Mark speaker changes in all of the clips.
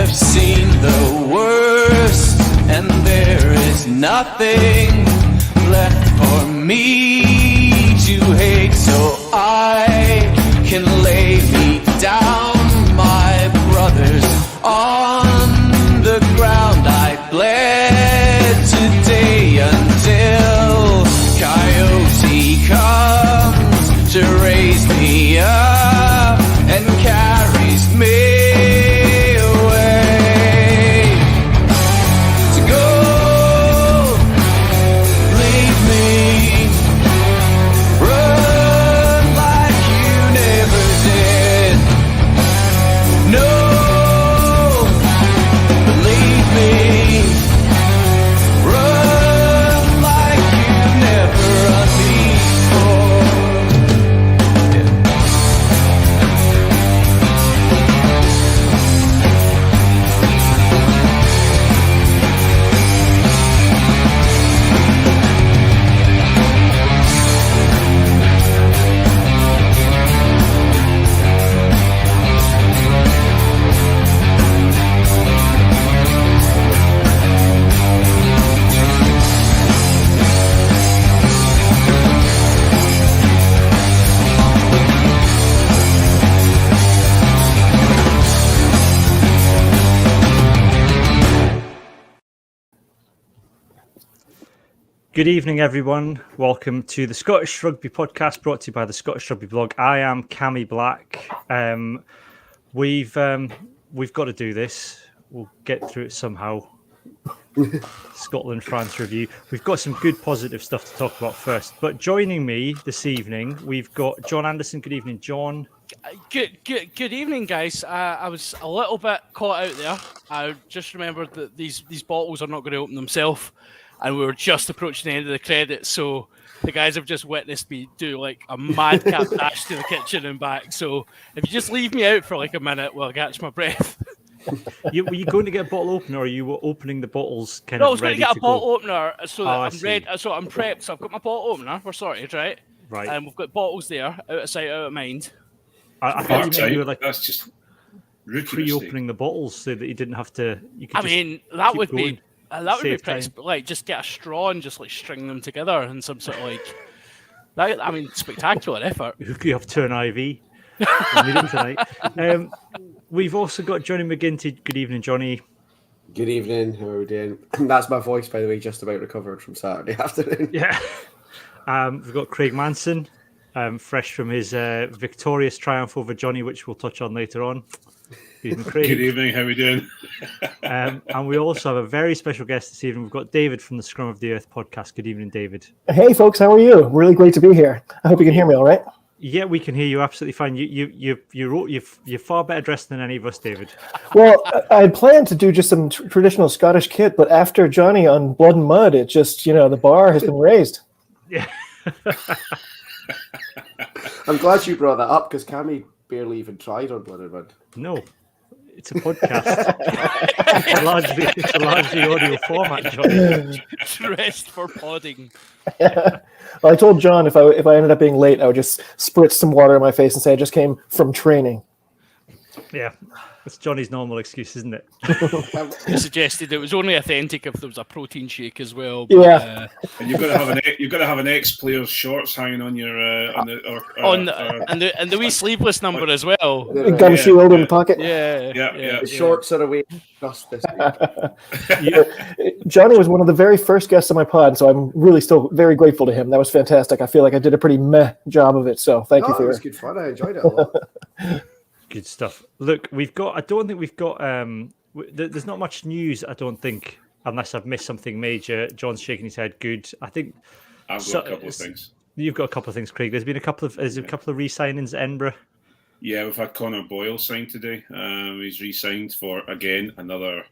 Speaker 1: have seen the worst, and there is nothing left for me to hate, so I can lay me down, my brothers, on the ground. I bled today until Coyote comes to raise me up and carries me
Speaker 2: Good evening, everyone. Welcome to the Scottish Rugby podcast brought to you by the Scottish Rugby blog. I am Cammy Black. We've got to do this. We'll get through it somehow. Scotland France review. We've got some good positive stuff to talk about first. But joining me this evening, we've got John Anderson. Good evening, John.
Speaker 3: Good evening, guys. I was a little bit caught out there. I just remembered that these bottles are not going to open themselves. And we were just approaching the end of the credits, so the guys have just witnessed me do like a madcap dash to the kitchen and back. So if you just leave me out for like a minute while I catch my breath.
Speaker 2: Were you going to get a bottle opener, or you were opening the bottles
Speaker 3: I was going to get a bottle opener so that I'm ready. So I'm prepped. So I've got my bottle opener. We're sorted, right?
Speaker 2: Right.
Speaker 3: And we've got bottles there, out of sight, out of mind.
Speaker 2: I thought you were like
Speaker 4: that's just
Speaker 2: pre-opening the bottles so that you didn't have to. You could
Speaker 3: that would be. That would be pretty,
Speaker 2: time.
Speaker 3: like, just get a straw and just, like, string them together in some sort of, like, that, I mean, spectacular effort.
Speaker 2: You have turn IV tonight. We've also got Johnny McGinty. Good evening, Johnny.
Speaker 5: Good evening. How are we doing? That's my voice, by the way, just about recovered from Saturday afternoon.
Speaker 2: Yeah. We've got Craig Manson, fresh from his victorious triumph over Johnny, which we'll touch on later on. Good evening, Craig.
Speaker 4: Good evening, how are we doing?
Speaker 2: And we also have a very special guest this evening. We've got David from the Scrum of the Earth podcast. Good evening, David.
Speaker 6: Hey, folks, how are you? Really great to be here. I hope you can hear me all right.
Speaker 2: Yeah, we can hear you absolutely fine. You're far better dressed than any of us, David.
Speaker 6: Well, I had planned to do just some traditional Scottish kit, but after Johnny on Blood and Mud, it just, the bar has been raised.
Speaker 2: Yeah.
Speaker 5: I'm glad you brought that up because Cammy barely even tried on Blood and Mud.
Speaker 2: No. It's a podcast. it's a largely audio format, Johnny.
Speaker 3: Dressed for podding.
Speaker 6: Well, I told John if I ended up being late, I would just spritz some water in my face and say I just came from training.
Speaker 2: Yeah, it's Johnny's normal excuse, isn't it?
Speaker 3: You suggested it was only authentic if there was a protein shake as well.
Speaker 6: But, yeah,
Speaker 4: and you've got to have an ex-player's shorts hanging on your and
Speaker 3: the wee sleeveless number as well.
Speaker 6: Gum shield in the pocket.
Speaker 3: Yeah.
Speaker 5: The shorts are away just this week.
Speaker 6: Johnny was one of the very first guests on my pod, so I'm really still very grateful to him. That was fantastic. I feel like I did a pretty meh job of it. So thank you for
Speaker 5: it. Was good fun. I enjoyed it a lot.
Speaker 2: Good stuff. Look, I don't think we've got. There's not much news. I don't think, unless I've missed something major. John's shaking his head. Good. I think
Speaker 4: I've got a couple of things.
Speaker 2: You've got a couple of things, Craig. There's been a couple of re-signings at Edinburgh.
Speaker 4: Yeah, we've had Connor Boyle signed today. He's re-signed for again another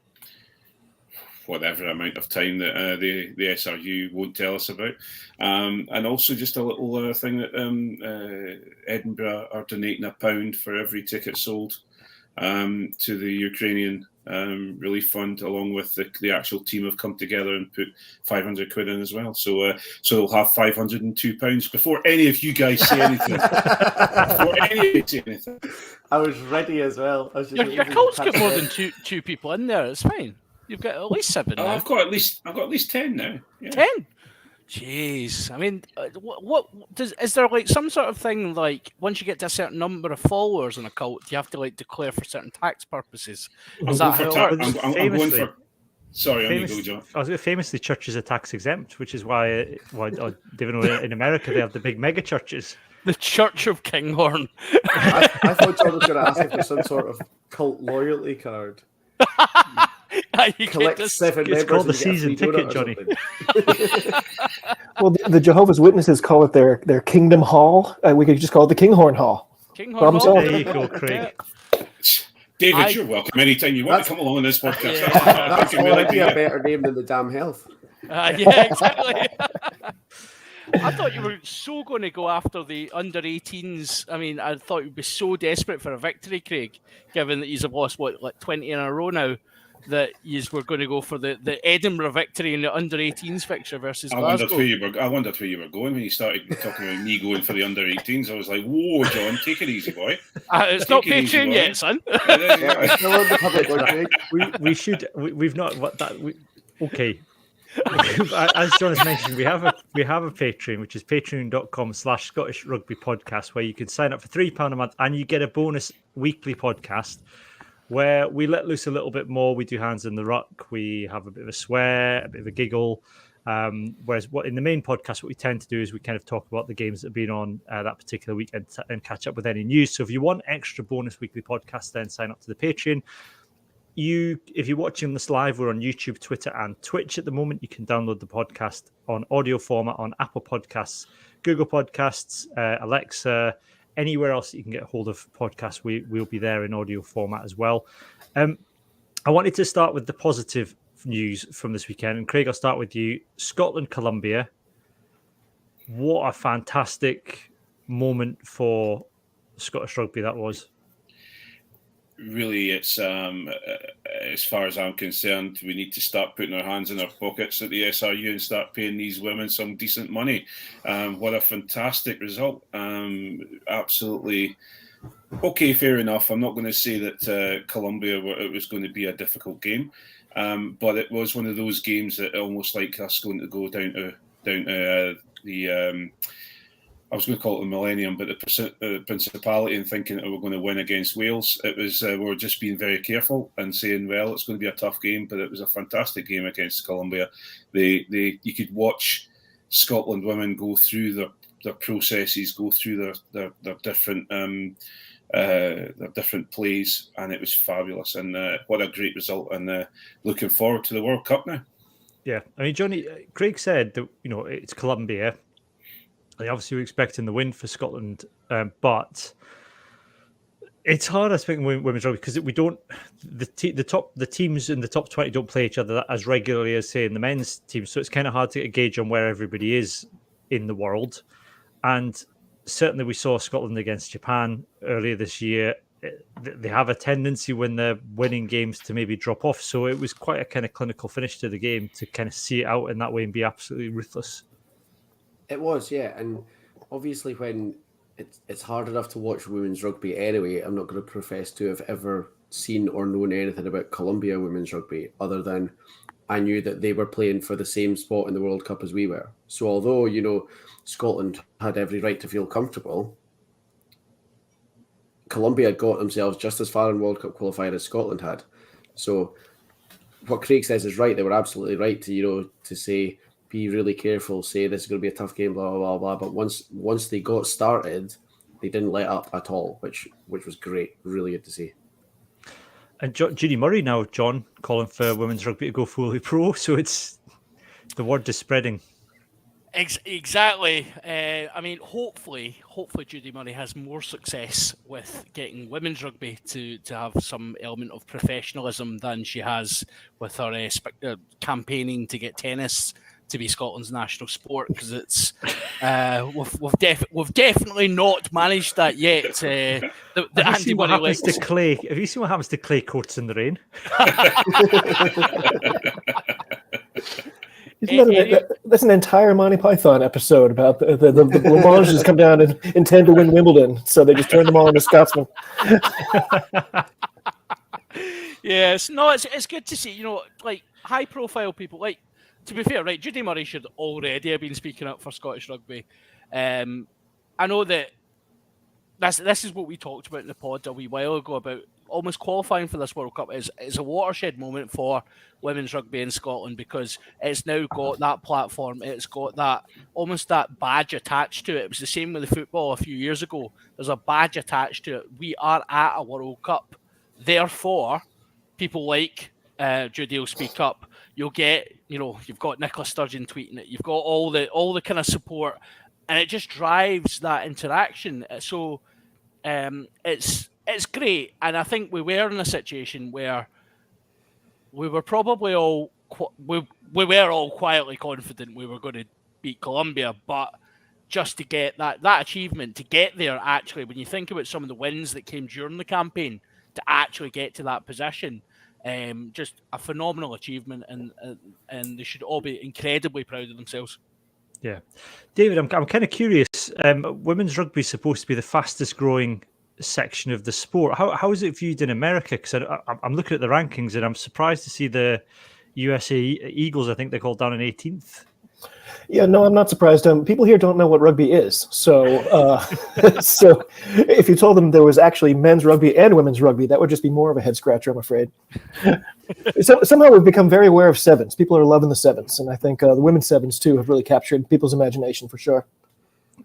Speaker 4: whatever amount of time that the SRU won't tell us about. And also just a little thing that Edinburgh are donating £1 for every ticket sold to the Ukrainian relief fund, along with the actual team have come together and put 500 quid in as well. So they'll have £502 before any of you guys say anything. Before any of you say anything.
Speaker 5: I was ready as well.
Speaker 3: Your cult's got more than two people in there. It's fine. You've got at least 7 now.
Speaker 4: I've got at least 10 now. Yeah.
Speaker 3: 10? Jeez. I mean, is there like some sort of thing, like once you get to a certain number of followers in a cult, you have to like declare for certain tax purposes? Is that how it works?
Speaker 4: I'm going for... Sorry, I'm going to go, John.
Speaker 2: I was famously, churches are tax exempt, which is why even though in America they have the big mega churches.
Speaker 3: The Church of Kinghorn.
Speaker 5: I thought John was going to ask if there's some sort of cult loyalty card. Collect 7 members.
Speaker 2: It's called the season ticket, Johnny.
Speaker 6: Well, the Jehovah's Witnesses call it their Kingdom Hall. We could just call it the Kinghorn Hall.
Speaker 3: Kinghorn Hall.
Speaker 2: There you go, Craig.
Speaker 4: David, you're welcome anytime you want to come along on this podcast.
Speaker 3: Yeah.
Speaker 5: That's already a better name than the damn health.
Speaker 3: Yeah, exactly. I thought you were so going to go after the under-18s. I mean, I thought you'd be so desperate for a victory, Craig, given that you've lost, like 20 in a row now, that you were going to go for the Edinburgh victory in the under-18s fixture versus Glasgow.
Speaker 4: I wondered where you were going when you started talking about me going for the under-18s. I was like, whoa, John, take it easy, boy.
Speaker 3: It's not Patreon yet, son.
Speaker 2: Okay. As John has mentioned, we have a Patreon, which is patreon.com/Scottish Rugby Podcast, where you can sign up for £3 a month and you get a bonus weekly podcast where we let loose a little bit more. We do hands in the ruck, we have a bit of a swear, a bit of a giggle. Whereas in the main podcast, what we tend to do is we kind of talk about the games that have been on that particular week and catch up with any news. So if you want extra bonus weekly podcast, then sign up to the Patreon. If you're watching this live, we're on YouTube, Twitter, and Twitch at the moment. You can download the podcast on audio format on Apple Podcasts, Google Podcasts, Alexa, anywhere else that you can get a hold of podcasts. We'll be there in audio format as well. I wanted to start with the positive news from this weekend, and Craig, I'll start with you. Scotland, Colombia. What a fantastic moment for Scottish Rugby that was.
Speaker 4: Really, it's as far as I'm concerned, we need to start putting our hands in our pockets at the SRU and start paying these women some decent money. What a fantastic result. Absolutely. Okay, fair enough. I'm not going to say that Colombia, it was going to be a difficult game, but it was one of those games that almost like us going to go down to the... I was going to call it the Millennium, but the Principality, and thinking that we're going to win against Wales. It was we were just being very careful and saying, well, it's going to be a tough game, but it was a fantastic game against Colombia. You could watch Scotland women go through their processes, go through their different plays, and it was fabulous. And what a great result! And looking forward to the World Cup now. Yeah,
Speaker 2: I mean, Johnny, Craig said that it's Colombia. They obviously were expecting the win for Scotland, but it's hard, I think, in women's rugby because we don't. The teams in the top 20 don't play each other as regularly as, say, in the men's team, so it's kind of hard to get a gauge on where everybody is in the world. And certainly, we saw Scotland against Japan earlier this year. They have a tendency when they're winning games to maybe drop off. So it was quite a kind of clinical finish to the game to kind of see it out in that way and be absolutely ruthless.
Speaker 5: It was, yeah, and obviously when it's hard enough to watch women's rugby anyway, I'm not going to profess to have ever seen or known anything about Colombia women's rugby other than I knew that they were playing for the same spot in the World Cup as we were. So although, Scotland had every right to feel comfortable, Colombia had got themselves just as far in World Cup qualifier as Scotland had. So what Craig says is right. They were absolutely right to say, be really careful, say this is going to be a tough game, blah, blah, blah, blah. But once they got started, they didn't let up at all, which was great. Really good to see.
Speaker 2: And Judy Murray now, John, calling for women's rugby to go fully pro. So the word is spreading.
Speaker 3: Exactly. I mean, hopefully Judy Murray has more success with getting women's rugby to have some element of professionalism than she has with her campaigning to get tennis to be Scotland's national sport, because it's we've definitely not managed that yet. The
Speaker 2: Have you seen what
Speaker 3: antibody
Speaker 2: happens to clay? Have you seen what happens to clay courts in the rain?
Speaker 6: That's an entire Monty Python episode about the Blancmanges come down and intend to win Wimbledon, so they just turn them all into Scotsmen.
Speaker 3: Yes, no, it's good to see, like high profile people. Like, to be fair, right, Judy Murray should already have been speaking up for Scottish Rugby. I know that this is what we talked about in the pod a wee while ago about almost qualifying for this World Cup is a watershed moment for women's rugby in Scotland, because it's now got that platform, it's got that almost that badge attached to it. It was the same with the football a few years ago. There's a badge attached to it. We are at a World Cup. Therefore, people like Judy will speak up. You'll get, you've got Nicola Sturgeon tweeting it. You've got all the kind of support, and it just drives that interaction. So it's great, and I think we were in a situation where we were probably all we were all quietly confident we were going to beat Colombia, but just to get that achievement, to get there, actually, when you think about some of the wins that came during the campaign, to actually get to that position, just a phenomenal achievement, and they should all be incredibly proud of themselves.
Speaker 2: Yeah, David, I'm kind of curious. Women's rugby is supposed to be the fastest growing section of the sport. How is it viewed in America? Because I'm looking at the rankings and I'm surprised to see the USA Eagles, I think they're called, down in 18th.
Speaker 6: Yeah, no, I'm not surprised. People here don't know what rugby is. So so if you told them there was actually men's rugby and women's rugby, that would just be more of a head scratcher, I'm afraid. So somehow we've become very aware of sevens. People are loving the sevens. And I think the women's sevens, too, have really captured people's imagination for sure.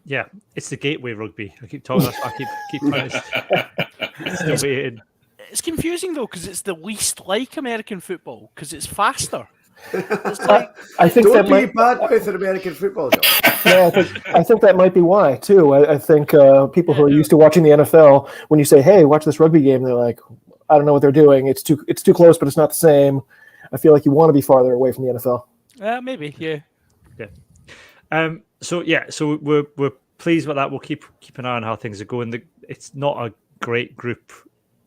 Speaker 2: Yeah, it's the gateway rugby. I keep talking. I keep trying to. It's the way in.
Speaker 3: It's confusing though, because it's the least like American football, because it's faster. It's like,
Speaker 6: I think
Speaker 5: don't
Speaker 6: that
Speaker 5: be
Speaker 6: might
Speaker 5: bad with an American football, John.
Speaker 6: Yeah, I think that might be why too. I think people who are used to watching the NFL, when you say, "Hey, watch this rugby game," they're like, "I don't know what they're doing. It's too close, but it's not the same." I feel like you want to be farther away from the NFL.
Speaker 3: Maybe, yeah.
Speaker 2: So we're pleased with that. We'll keep an eye on how things are going. It's not a great group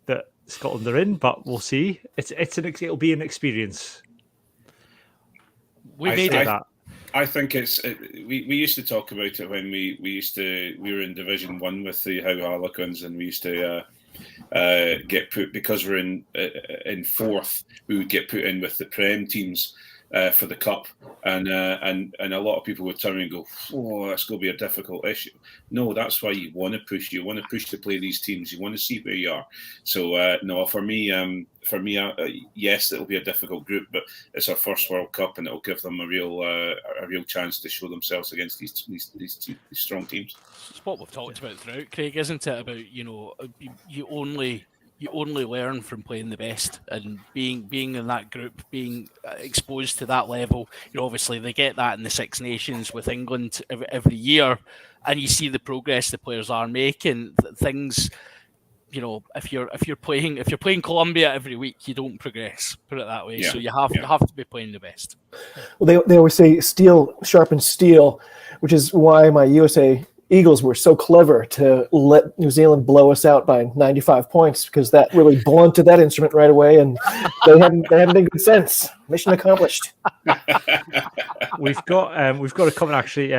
Speaker 2: that Scotland are in, but we'll see. It'll be an experience.
Speaker 3: We made it.
Speaker 4: I think we used to talk about it when we were in Division 1 with the How Harlequins, and we used to get put, because we're in fourth, we would get put in with the Prem teams for the cup, and a lot of people would turn and go, "Oh, that's going to be a difficult issue." No, that's why you want to push. You want to push to play these teams. You want to see where you are. So no, for me, yes, it'll be a difficult group, but it's our first World Cup, and it'll give them a real chance to show themselves against these strong teams.
Speaker 3: It's what we've talked about throughout, Craig, isn't it? About you only learn from playing the best, and being in that group, being exposed to that level. Obviously they get that in the Six Nations with England every year, and you see the progress the players are making. Things, if you're playing Colombia every week, you don't progress. Put it that way.
Speaker 4: Yeah.
Speaker 3: So you have to be playing the best.
Speaker 6: Well, they always say steel sharpens steel, which is why my USA Eagles were so clever to let New Zealand blow us out by 95 points, because that really blunted that instrument right away, and they haven't been good since. Mission accomplished.
Speaker 2: We've got a comment actually.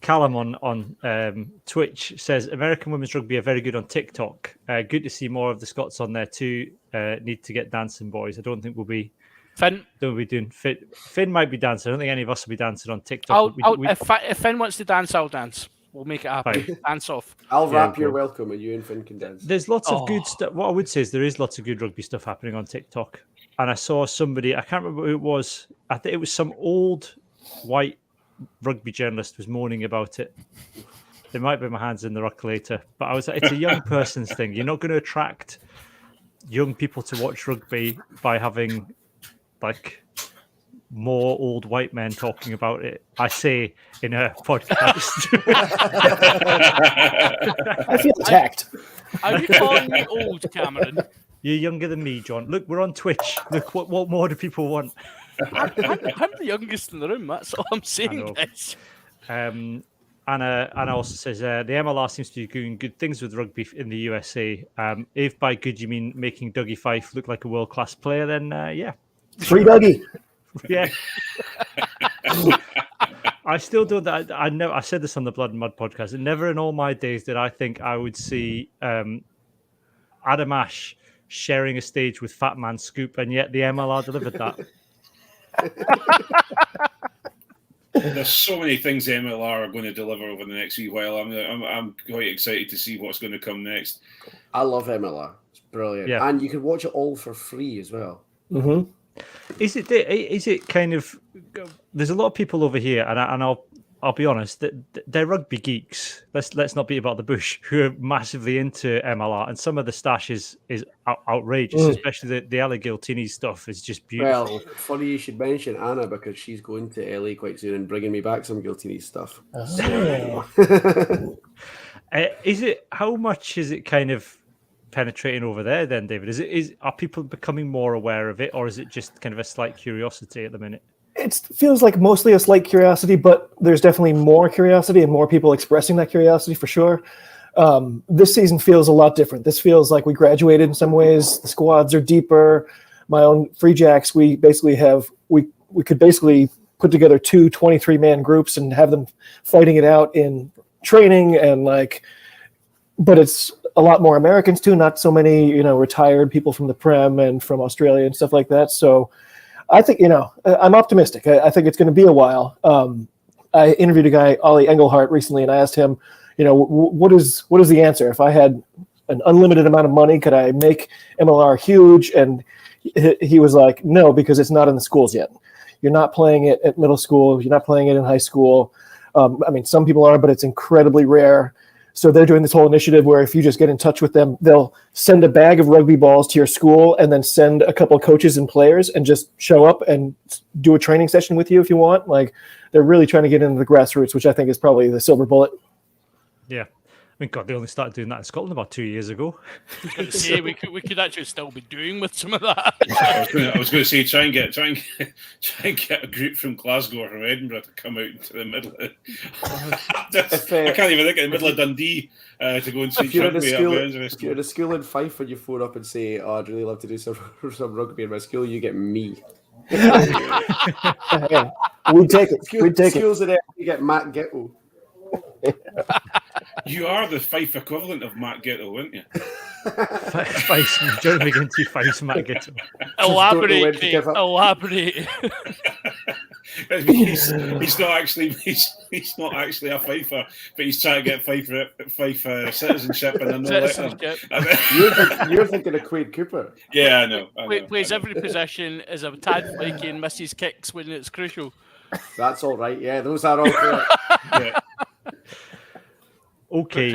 Speaker 2: Callum on Twitch says American women's rugby are very good on TikTok. Good to see more of the Scots on there too. Need to get dancing, boys. I don't think we'll be.
Speaker 3: Finn,
Speaker 2: don't be doing. Finn might be dancing. I don't think any of us will be dancing on TikTok.
Speaker 3: If Finn wants to dance, I'll dance. We'll make it happen.
Speaker 2: Fine.
Speaker 3: Dance off.
Speaker 5: I'll rap "You're Welcome" and you and Finn can dance.
Speaker 2: There's lots of good stuff. What I would say is there is lots of good rugby stuff happening on TikTok. And I saw somebody, I can't remember who it was. I think it was some old white rugby journalist was moaning about it. There might be my hands in the ruck later, but I was like, it's a young person's thing. You're not going to attract young people to watch rugby by having more old white men talking about it, I say in a podcast.
Speaker 6: I feel attacked.
Speaker 3: Are you calling me old, Cameron?
Speaker 2: You're younger than me, John. Look, we're on Twitch. Look, what more do people want?
Speaker 3: I'm the youngest in the room. That's all I'm saying,
Speaker 2: know.
Speaker 3: guys.
Speaker 2: Anna also says the MLR seems to be doing good things with rugby in the USA. If by good you mean making Dougie Fife look like a world-class player, then yeah.
Speaker 6: Free Dougie.
Speaker 2: Yeah. I still don't. I know. I said this on the Blood and Mud podcast. And never in all my days did I think I would see Adam Ash sharing a stage with Fat Man Scoop, and yet the MLR delivered that.
Speaker 4: There's so many things the MLR are going to deliver over the next wee while. I'm quite excited to see what's going to come next.
Speaker 5: I love MLR. It's brilliant.
Speaker 2: Yeah.
Speaker 5: And you can watch it all for free as well.
Speaker 6: Mm-hmm.
Speaker 2: Is it kind of? There's a lot of people over here, and I'll be honest, that they're rugby geeks. Let's not beat about the bush. Who are massively into MLR, and some of the stash is outrageous, especially the Ella Giltini stuff is just beautiful.
Speaker 5: Well, funny you should mention Anna because she's going to LA quite soon and bringing me back some Giltini stuff.
Speaker 2: Is it? How much is it kind of penetrating over there then, David? Are people becoming more aware of it, or is it just kind of a slight curiosity at the minute?
Speaker 6: It feels like mostly a slight curiosity, but there's definitely more curiosity and more people expressing that curiosity for sure. This season feels a lot different. This feels like we graduated in some ways. The squads are deeper. My own Free Jacks, we could basically put together 2 23-man groups and have them fighting it out in training but it's a lot more Americans too, not so many, retired people from the Prem and from Australia and stuff like that. So I think, I'm optimistic. I think it's going to be a while. I interviewed a guy, Ollie Engelhart, recently, and I asked him, what is the answer? If I had an unlimited amount of money, could I make MLR huge? And he was like, no, because it's not in the schools yet. You're not playing it at middle school. You're not playing it in high school. Some people are, but it's incredibly rare. So they're doing this whole initiative where if you just get in touch with them, they'll send a bag of rugby balls to your school and then send a couple of coaches and players and just show up and do a training session with you if you want. They're really trying to get into the grassroots, which I think is probably the silver bullet.
Speaker 2: Yeah. God, they only started doing that in Scotland about 2 years ago.
Speaker 3: Yeah, we could actually still be doing with some of that.
Speaker 4: I was going to say, try and get a group from Glasgow or from Edinburgh to come out into the middle. I can't even think of the middle of Dundee to go and see rugby.
Speaker 5: If you're in a school in Fife and you phone up and say, "Oh, I'd really love to do some rugby in my school," you get me.
Speaker 6: Yeah, we'd take it.
Speaker 5: Schools in it, you get Matt Gittle.
Speaker 4: You are the Fife equivalent of Matt Gittle, aren't you?
Speaker 2: Jeremy McGinty, Fife, Matt Gittle.
Speaker 3: Elaborate, Craig, elaborate.
Speaker 4: He's not actually a Fifer, but he's trying to get Fife citizenship, and I'm not letting him.
Speaker 5: You're thinking of Quade Cooper.
Speaker 4: Yeah, I know.
Speaker 3: Plays every possession as a tad flaky and misses kicks when it's crucial.
Speaker 5: That's all right. Yeah, those are all correct.
Speaker 4: Yeah.
Speaker 2: Okay,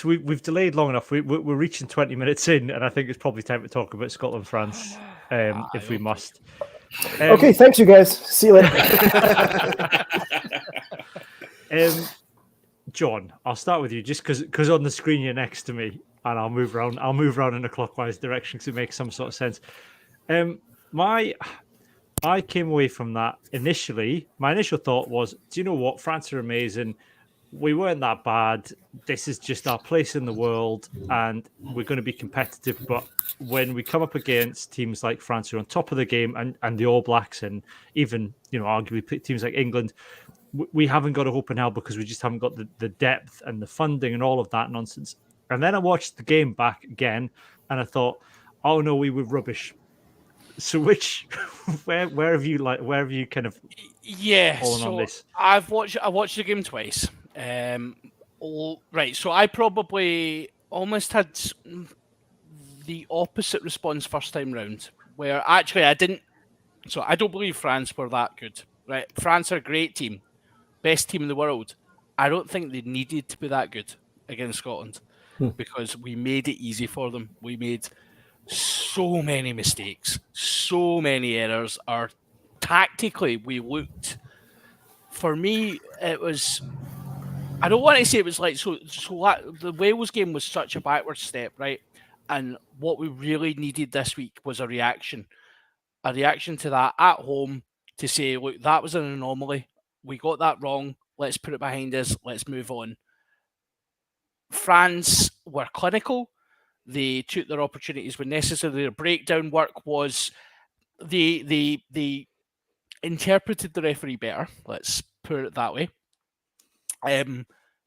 Speaker 2: we've delayed long enough. We're reaching 20 minutes in, and I think it's probably time to talk about Scotland France, if we must.
Speaker 6: Okay, thanks, you guys. See you later.
Speaker 2: John, I'll start with you, just because on the screen you're next to me, and I'll move around. I'll move around in a clockwise direction because it makes some sort of sense. I came away from that initially. My initial thought was, do you know what? France are amazing. We weren't that bad. This is just our place in the world, and we're going to be competitive. But when we come up against teams like France, who are on top of the game, and the All Blacks, and even arguably teams like England, we haven't got a hope in hell because we just haven't got the depth and the funding and all of that nonsense. And then I watched the game back again, and I thought, oh no, we were rubbish. So where have you kind of fallen on this?
Speaker 3: I watched the game twice. Right, so I probably almost had the opposite response first time round, where actually I didn't. So I don't believe France were that good. Right, France are a great team, best team in the world. I don't think they needed to be that good against Scotland because we made it easy for them. We made so many mistakes, so many errors. Tactically, we looked. For me, it was. I don't want to say it was like so. The Wales game was such a backward step, right? And what we really needed this week was a reaction. a reaction to that at home to say, look, that was an anomaly. We got that wrong. Let's put it behind us. Let's move on. France were clinical. They took their opportunities when necessary. Their breakdown work was they interpreted the referee better. Let's put it that way.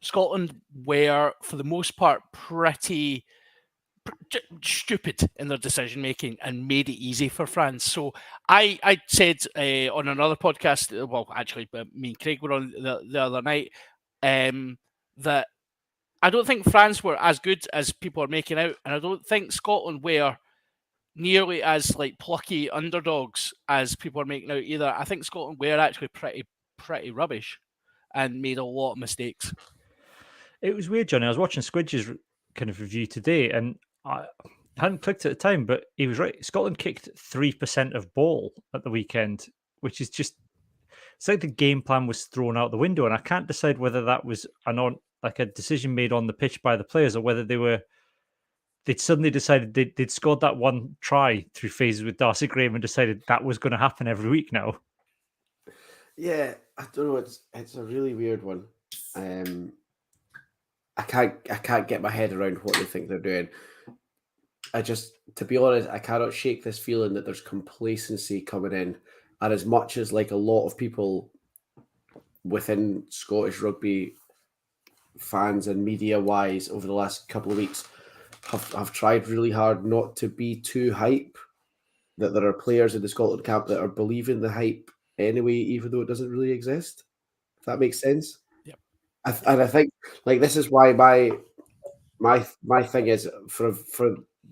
Speaker 3: Scotland were, for the most part, pretty stupid in their decision making and made it easy for France. So I said on another podcast, well, actually, me and Craig were on the other night, that I don't think France were as good as people are making out, and I don't think Scotland were nearly as like plucky underdogs as people are making out either. I think Scotland were actually pretty rubbish and made a lot of mistakes.
Speaker 2: It was weird, Johnny. I was watching Squidge's kind of review today, and I hadn't clicked at the time, but he was right. Scotland kicked 3% of ball at the weekend, which is just, it's like the game plan was thrown out the window, and I can't decide whether that was a decision made on the pitch by the players, or whether they'd suddenly decided they'd scored that one try through phases with Darcy Graham and decided that was going to happen every week now.
Speaker 5: Yeah, I don't know. It's a really weird one. I can't get my head around what they think they're doing. To be honest, I cannot shake this feeling that there's complacency coming in. And as much as like a lot of people within Scottish rugby fans and media wise over the last couple of weeks have tried really hard not to be too hype, that there are players in the Scotland camp that are believing the hype anyway, even though it doesn't really exist. If that makes sense.
Speaker 3: Yep.
Speaker 5: I think like this is why my thing is for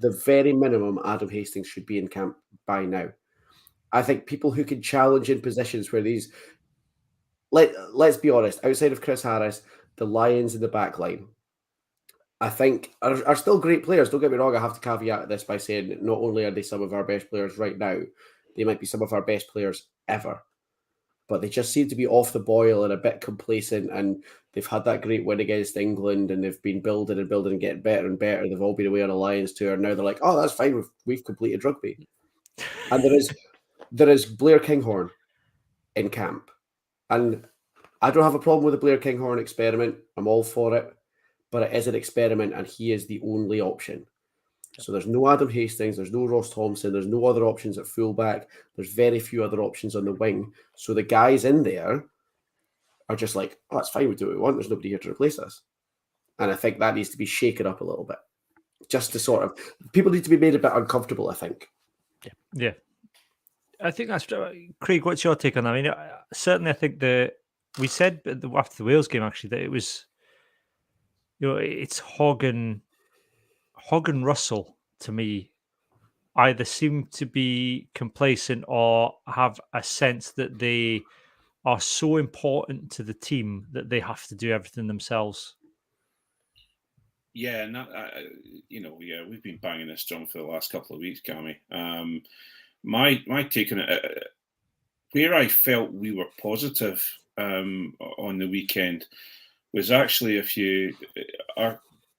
Speaker 5: the very minimum, Adam Hastings should be in camp by now. I think people who can challenge in positions where these, let's be honest, outside of Chris Harris, the Lions in the back line, I think are still great players. Don't get me wrong, I have to caveat this by saying not only are they some of our best players right now, they might be some of our best players ever. But they just seem to be off the boil and a bit complacent, and they've had that great win against England, and they've been building and getting better and better. They've all been away on a Lions tour, and now they're like, oh, that's fine, we've completed rugby. And there is Blair Kinghorn in camp. And I don't have a problem with the Blair Kinghorn experiment. I'm all for it. But it is an experiment, and he is the only option. So there's no Adam Hastings, there's no Ross Thompson, there's no other options at fullback, there's very few other options on the wing. So the guys in there are just like, oh, that's fine, we do what we want, there's nobody here to replace us. And I think that needs to be shaken up a little bit. Just to sort of, people need to be made a bit uncomfortable, I think.
Speaker 2: Yeah. I think that's, Craig, what's your take on that? I mean, certainly I think we said after the Wales game, actually, that it was, it's Hogg and Russell, to me, either seem to be complacent or have a sense that they are so important to the team that they have to do everything themselves.
Speaker 4: Yeah, and that, we've been banging this drum for the last couple of weeks, Cammy. My take on it, where I felt we were positive on the weekend was actually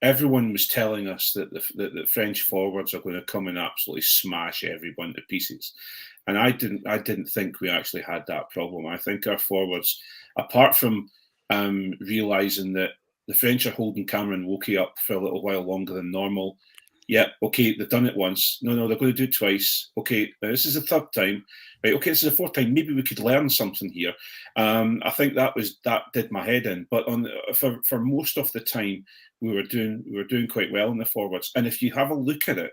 Speaker 4: everyone was telling us that the French forwards are going to come and absolutely smash everyone to pieces, and I didn't think we actually had that problem. I think our forwards, apart from realising that the French are holding Cameron Wokey up for a little while longer than normal. Yeah, okay, they've done it once. No, they're going to do it twice. Okay, now this is the third time. Right, okay, this is the fourth time. Maybe we could learn something here. I think that did my head in. But for most of the time, we were doing quite well in the forwards. And if you have a look at it,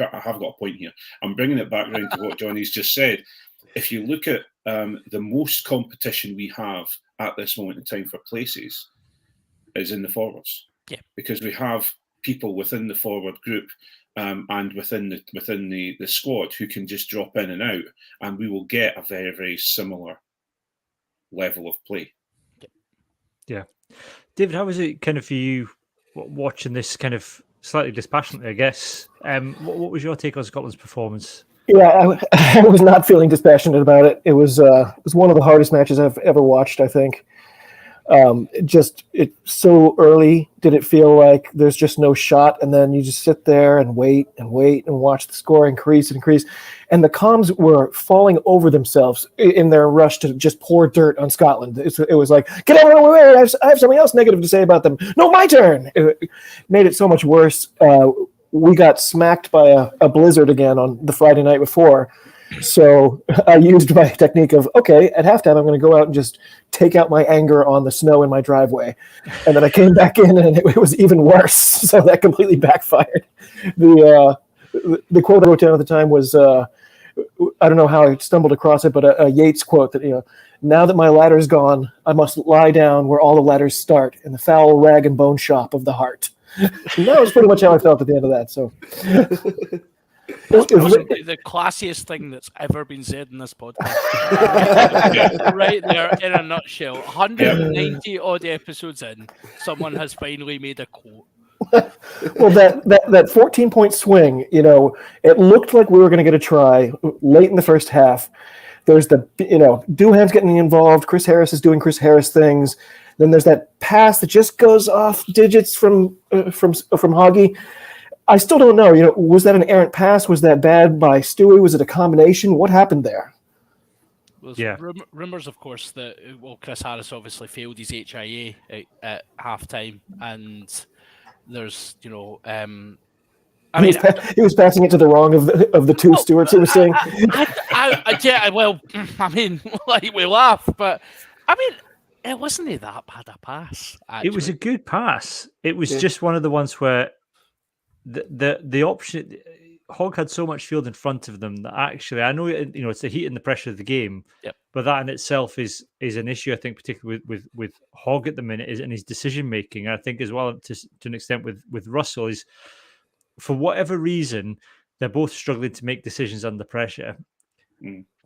Speaker 4: I have got a point here. I'm bringing it back around to what Johnny's just said. If you look at the most competition we have at this moment in time for places, is in the forwards.
Speaker 3: Yeah,
Speaker 4: because we have people within the forward group and within the squad who can just drop in and out, and we will get a very, very similar level of play.
Speaker 2: Yeah. David, how was it kind of for you watching this kind of slightly dispassionately, I guess? What was your take on Scotland's performance?
Speaker 6: Yeah, I was not feeling dispassionate about it. It was one of the hardest matches I've ever watched, I think. It so early did it feel like there's just no shot, and then you just sit there and wait and watch the score increase and increase, and the comms were falling over themselves in their rush to just pour dirt on Scotland. It was like, get out of the way! I have something else negative to say about them. No, my turn. It made it so much worse. We got smacked by a blizzard again on the Friday night before. So I used my technique of, okay, at halftime, I'm going to go out and just take out my anger on the snow in my driveway. And then I came back in and it was even worse. So that completely backfired. The quote I wrote down at the time was, I don't know how I stumbled across it, but a Yeats quote that, now that my ladder's gone, I must lie down where all the ladders start, in the foul rag and bone shop of the heart. And that was pretty much how I felt at the end of that. So
Speaker 3: Possibly the classiest thing that's ever been said in this podcast. Right there, in a nutshell. 190 odd episodes in, someone has finally made a quote.
Speaker 6: Well, that 14-point swing, it looked like we were going to get a try late in the first half. There's Doohan's getting involved. Chris Harris is doing Chris Harris things. Then there's that pass that just goes off digits from Hoggy. I still don't know. Was that an errant pass? Was that bad by Stewie? Was it a combination? What happened there?
Speaker 3: Well, rumors, of course, that Chris Harris obviously failed his HIA at halftime, and there's
Speaker 6: he was passing it to the wrong of the two stewards. He was saying,
Speaker 3: we laugh, but it wasn't that bad a pass. Actually.
Speaker 2: It was a good pass. It was just one of the ones where the option, Hogg had so much field in front of them that actually, I know it's the heat and the pressure of the game, but that in itself is an issue. I think particularly with Hogg at the minute is in his decision making. I think as well to an extent with Russell is, for whatever reason, they're both struggling to make decisions under pressure.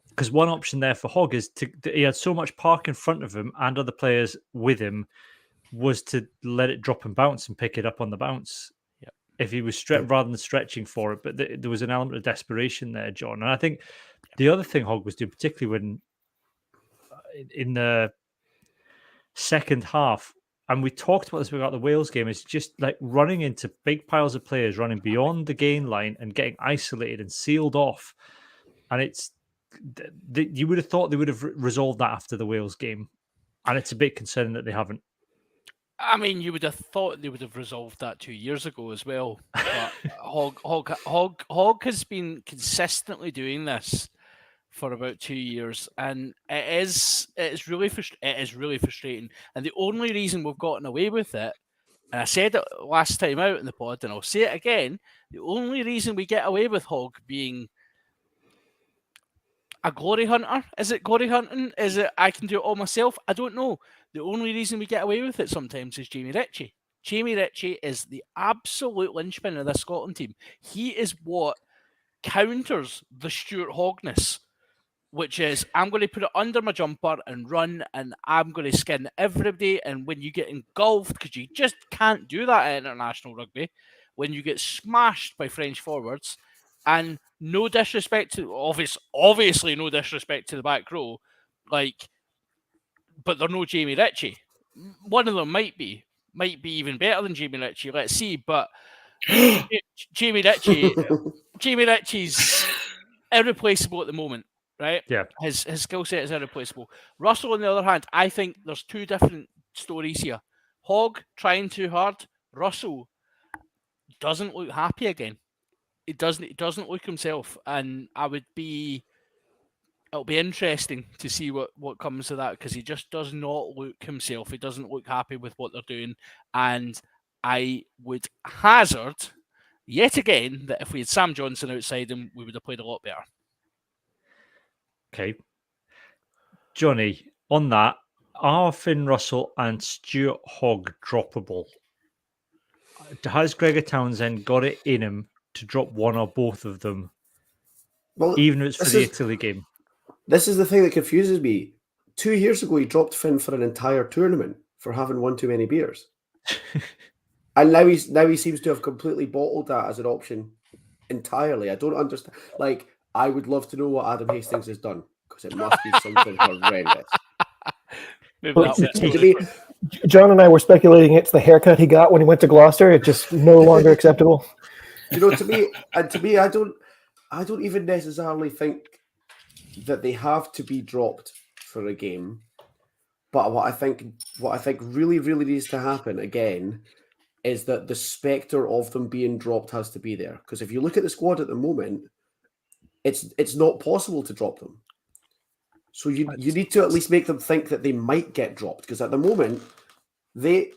Speaker 2: Because one option there for Hogg is he had so much park in front of him and other players with him, was to let it drop and bounce and pick it up on the bounce. If he was rather than stretching for it, but there was an element of desperation there, John. And I think the other thing Hogg was doing, particularly when in the second half, and we talked about this about the Wales game, is just like running into big piles of players, running beyond the gain line and getting isolated and sealed off. And you would have thought they would have resolved that after the Wales game, and it's a bit concerning that they haven't.
Speaker 3: You would have thought they would have resolved that 2 years ago as well. But Hogg has been consistently doing this for about 2 years, and it is really frustrating. And the only reason we've gotten away with it, and I said it last time out in the pod, and I'll say it again, the only reason we get away with Hogg being a glory hunter, is it glory hunting? Is it I can do it all myself? I don't know. The only reason we get away with it sometimes is Jamie Ritchie. Jamie Ritchie is the absolute linchpin of this Scotland team. He is what counters the Stuart Hoggness, which is, I'm going to put it under my jumper and run, and I'm going to skin everybody. And when you get engulfed, because you just can't do that at international rugby, when you get smashed by French forwards, and no disrespect to, obviously no disrespect to the back row, but they're no Jamie Ritchie. One of them might be even better than Jamie Ritchie. Let's see. But Jamie Ritchie's irreplaceable at the moment, right?
Speaker 2: Yeah.
Speaker 3: His skill set is irreplaceable. Russell, on the other hand, I think there's two different stories here. Hogg trying too hard. Russell doesn't look happy again. He doesn't look himself, and it'll be interesting to see what comes of that, because he just does not look himself. He doesn't look happy with what they're doing, and I would hazard yet again that if we had Sam Johnson outside him, we would have played a lot better.
Speaker 2: Okay, Johnny, on that, are Finn Russell and Stuart Hogg droppable? Has Gregor Townsend got it in him to drop one or both of them, even if it's for the Italy game?
Speaker 5: This is the thing that confuses me. 2 years ago, he dropped Finn for an entire tournament for having one too many beers. And now he seems to have completely bottled that as an option entirely. I don't understand. I would love to know what Adam Hastings has done, because it must be something horrendous.
Speaker 3: Maybe that bit's
Speaker 6: To
Speaker 3: not
Speaker 6: me, John and I were speculating it's the haircut he got when he went to Gloucester. It's just no longer acceptable.
Speaker 5: You know, to me, I don't even necessarily think that they have to be dropped for a game. But what I think really, really needs to happen again is that the spectre of them being dropped has to be there. Because if you look at the squad at the moment, it's not possible to drop them. So you need to at least make them think that they might get dropped. Because at the moment, they're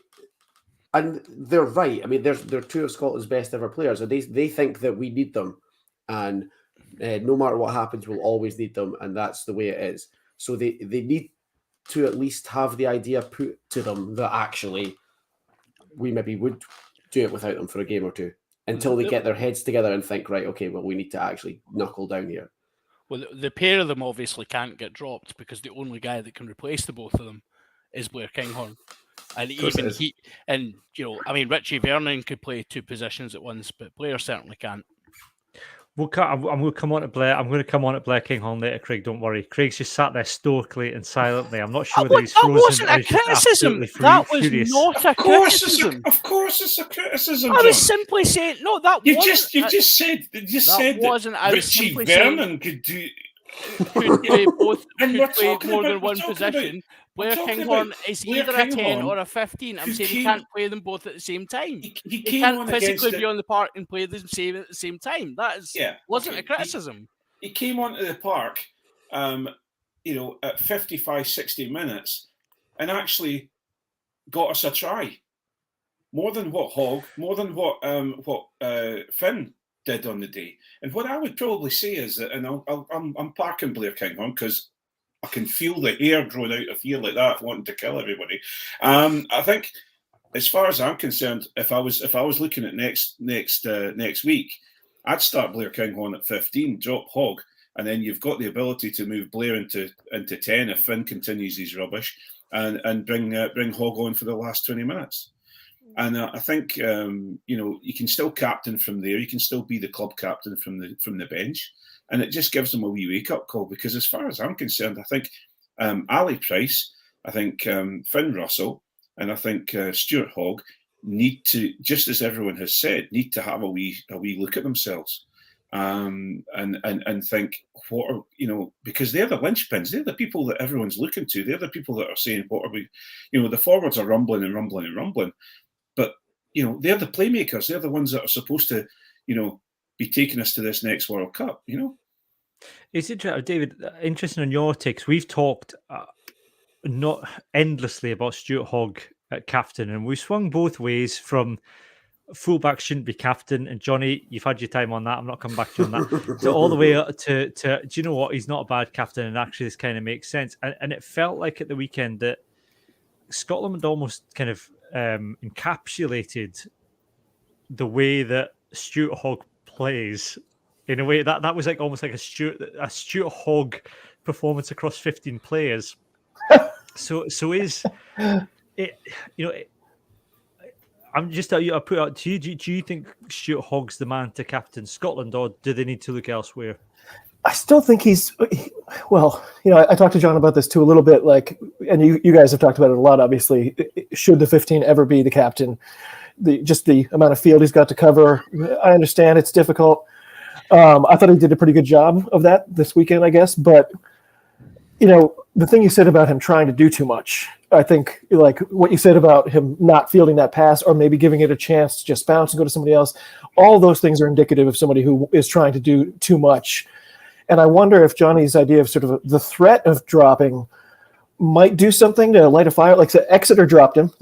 Speaker 5: right. I mean, they're two of Scotland's best ever players, and they think that we need them, and no matter what happens, we'll always need them, and that's the way it is. So they need to at least have the idea put to them that actually we maybe would do it without them for a game or two until they get their heads together and think, right, okay, well, we need to actually knuckle down here.
Speaker 3: Well, the pair of them obviously can't get dropped because the only guy that can replace the both of them is Blair Kinghorn. And even he, and I mean, Richie Vernon could play two positions at once, but Blair certainly can't.
Speaker 2: I'm going to come on to Blair. I'm going to come on to Blair Kinghorn later, Craig. Don't worry. Craig's just sat there stoically and silently. I'm not sure whether he's frozen.
Speaker 3: That wasn't a criticism. That was
Speaker 2: furious.
Speaker 3: not a criticism.
Speaker 4: Of course, it's a criticism.
Speaker 3: I was simply saying no. That
Speaker 4: you
Speaker 3: wasn't.
Speaker 4: just said that Richie Vernon could do.
Speaker 3: Could play both.
Speaker 4: And
Speaker 3: Could
Speaker 4: we're
Speaker 3: play
Speaker 4: talking
Speaker 3: more
Speaker 4: about-
Speaker 3: than
Speaker 4: we're
Speaker 3: one
Speaker 4: talking
Speaker 3: position. Blair
Speaker 4: talking
Speaker 3: Kinghorn
Speaker 4: about
Speaker 3: is
Speaker 4: Blair
Speaker 3: either a 10
Speaker 4: Kinghorn,
Speaker 3: or a 15. I'm saying he can't play them both at the same time.
Speaker 4: He
Speaker 3: He
Speaker 4: came
Speaker 3: can't
Speaker 4: on
Speaker 3: physically
Speaker 4: against
Speaker 3: be on the park and play them same at the same time. That wasn't a criticism.
Speaker 4: He came onto the park, at 55, 60 minutes, and actually got us a try. More than what Finn did on the day. And what I would probably say is that, and I'm parking Blair Kinghorn because I can feel the hair growing out of here like that, wanting to kill everybody. I think, as far as I'm concerned, if I was looking at next week, I'd start Blair Kinghorn at 15, drop Hogg, and then you've got the ability to move Blair into 10 if Finn continues his rubbish, and bring Hogg on for the last 20 minutes. And I think you can still captain from there. You can still be the club captain from the bench, and it just gives them a wee wake up call. Because as far as I'm concerned, I think Ali Price, I think Finn Russell, and I think Stuart Hogg need to, just as everyone has said, need to have a wee look at themselves, and think what are, because they're the linchpins. They're the people that everyone's looking to. They're the people that are saying, what are we? The forwards are rumbling and rumbling and rumbling. But, they're the playmakers. They're the ones that are supposed to, be taking us to this next World Cup,
Speaker 2: Is it, David, interesting on your takes? We've talked not endlessly about Stuart Hogg at captain, and we swung both ways from fullback shouldn't be captain, and Johnny, you've had your time on that. I'm not coming back to you on that. So all the way up to do you know what? He's not a bad captain, and actually this kind of makes sense. And it felt like at the weekend that Scotland almost kind of encapsulated the way that Stuart Hogg plays in a way that was like almost like a Stuart Hogg performance across 15 players. So is it? I'm just I put out to you. Do you think Stuart Hogg's the man to captain Scotland, or do they need to look elsewhere?
Speaker 6: I still think well, I talked to John about this too a little bit, and you guys have talked about it a lot, obviously. Should the 15 ever be the captain? Just the amount of field he's got to cover. I understand it's difficult. I thought he did a pretty good job of that this weekend, I guess. But, the thing you said about him trying to do too much, I think, like what you said about him not fielding that pass or maybe giving it a chance to just bounce and go to somebody else, all those things are indicative of somebody who is trying to do too much. And I wonder if Johnny's idea of sort of the threat of dropping might do something to light a fire. Like Exeter dropped him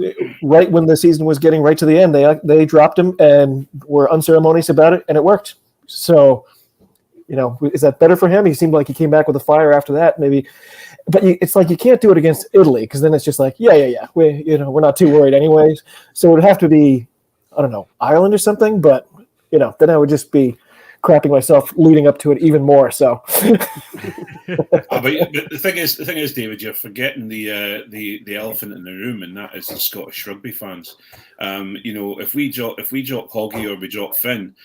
Speaker 6: right when the season was getting right to the end. They dropped him and were unceremonious about it, and it worked. So, is that better for him? He seemed like he came back with a fire after that, maybe. But it's like you can't do it against Italy because then it's just like, yeah. We're not too worried anyways. So it would have to be, I don't know, Ireland or something. But then I would just be crapping myself leading up to it even more. So,
Speaker 4: but the thing is, David, you're forgetting the elephant in the room, and that is the Scottish rugby fans. If we drop Hoggy or we drop Finn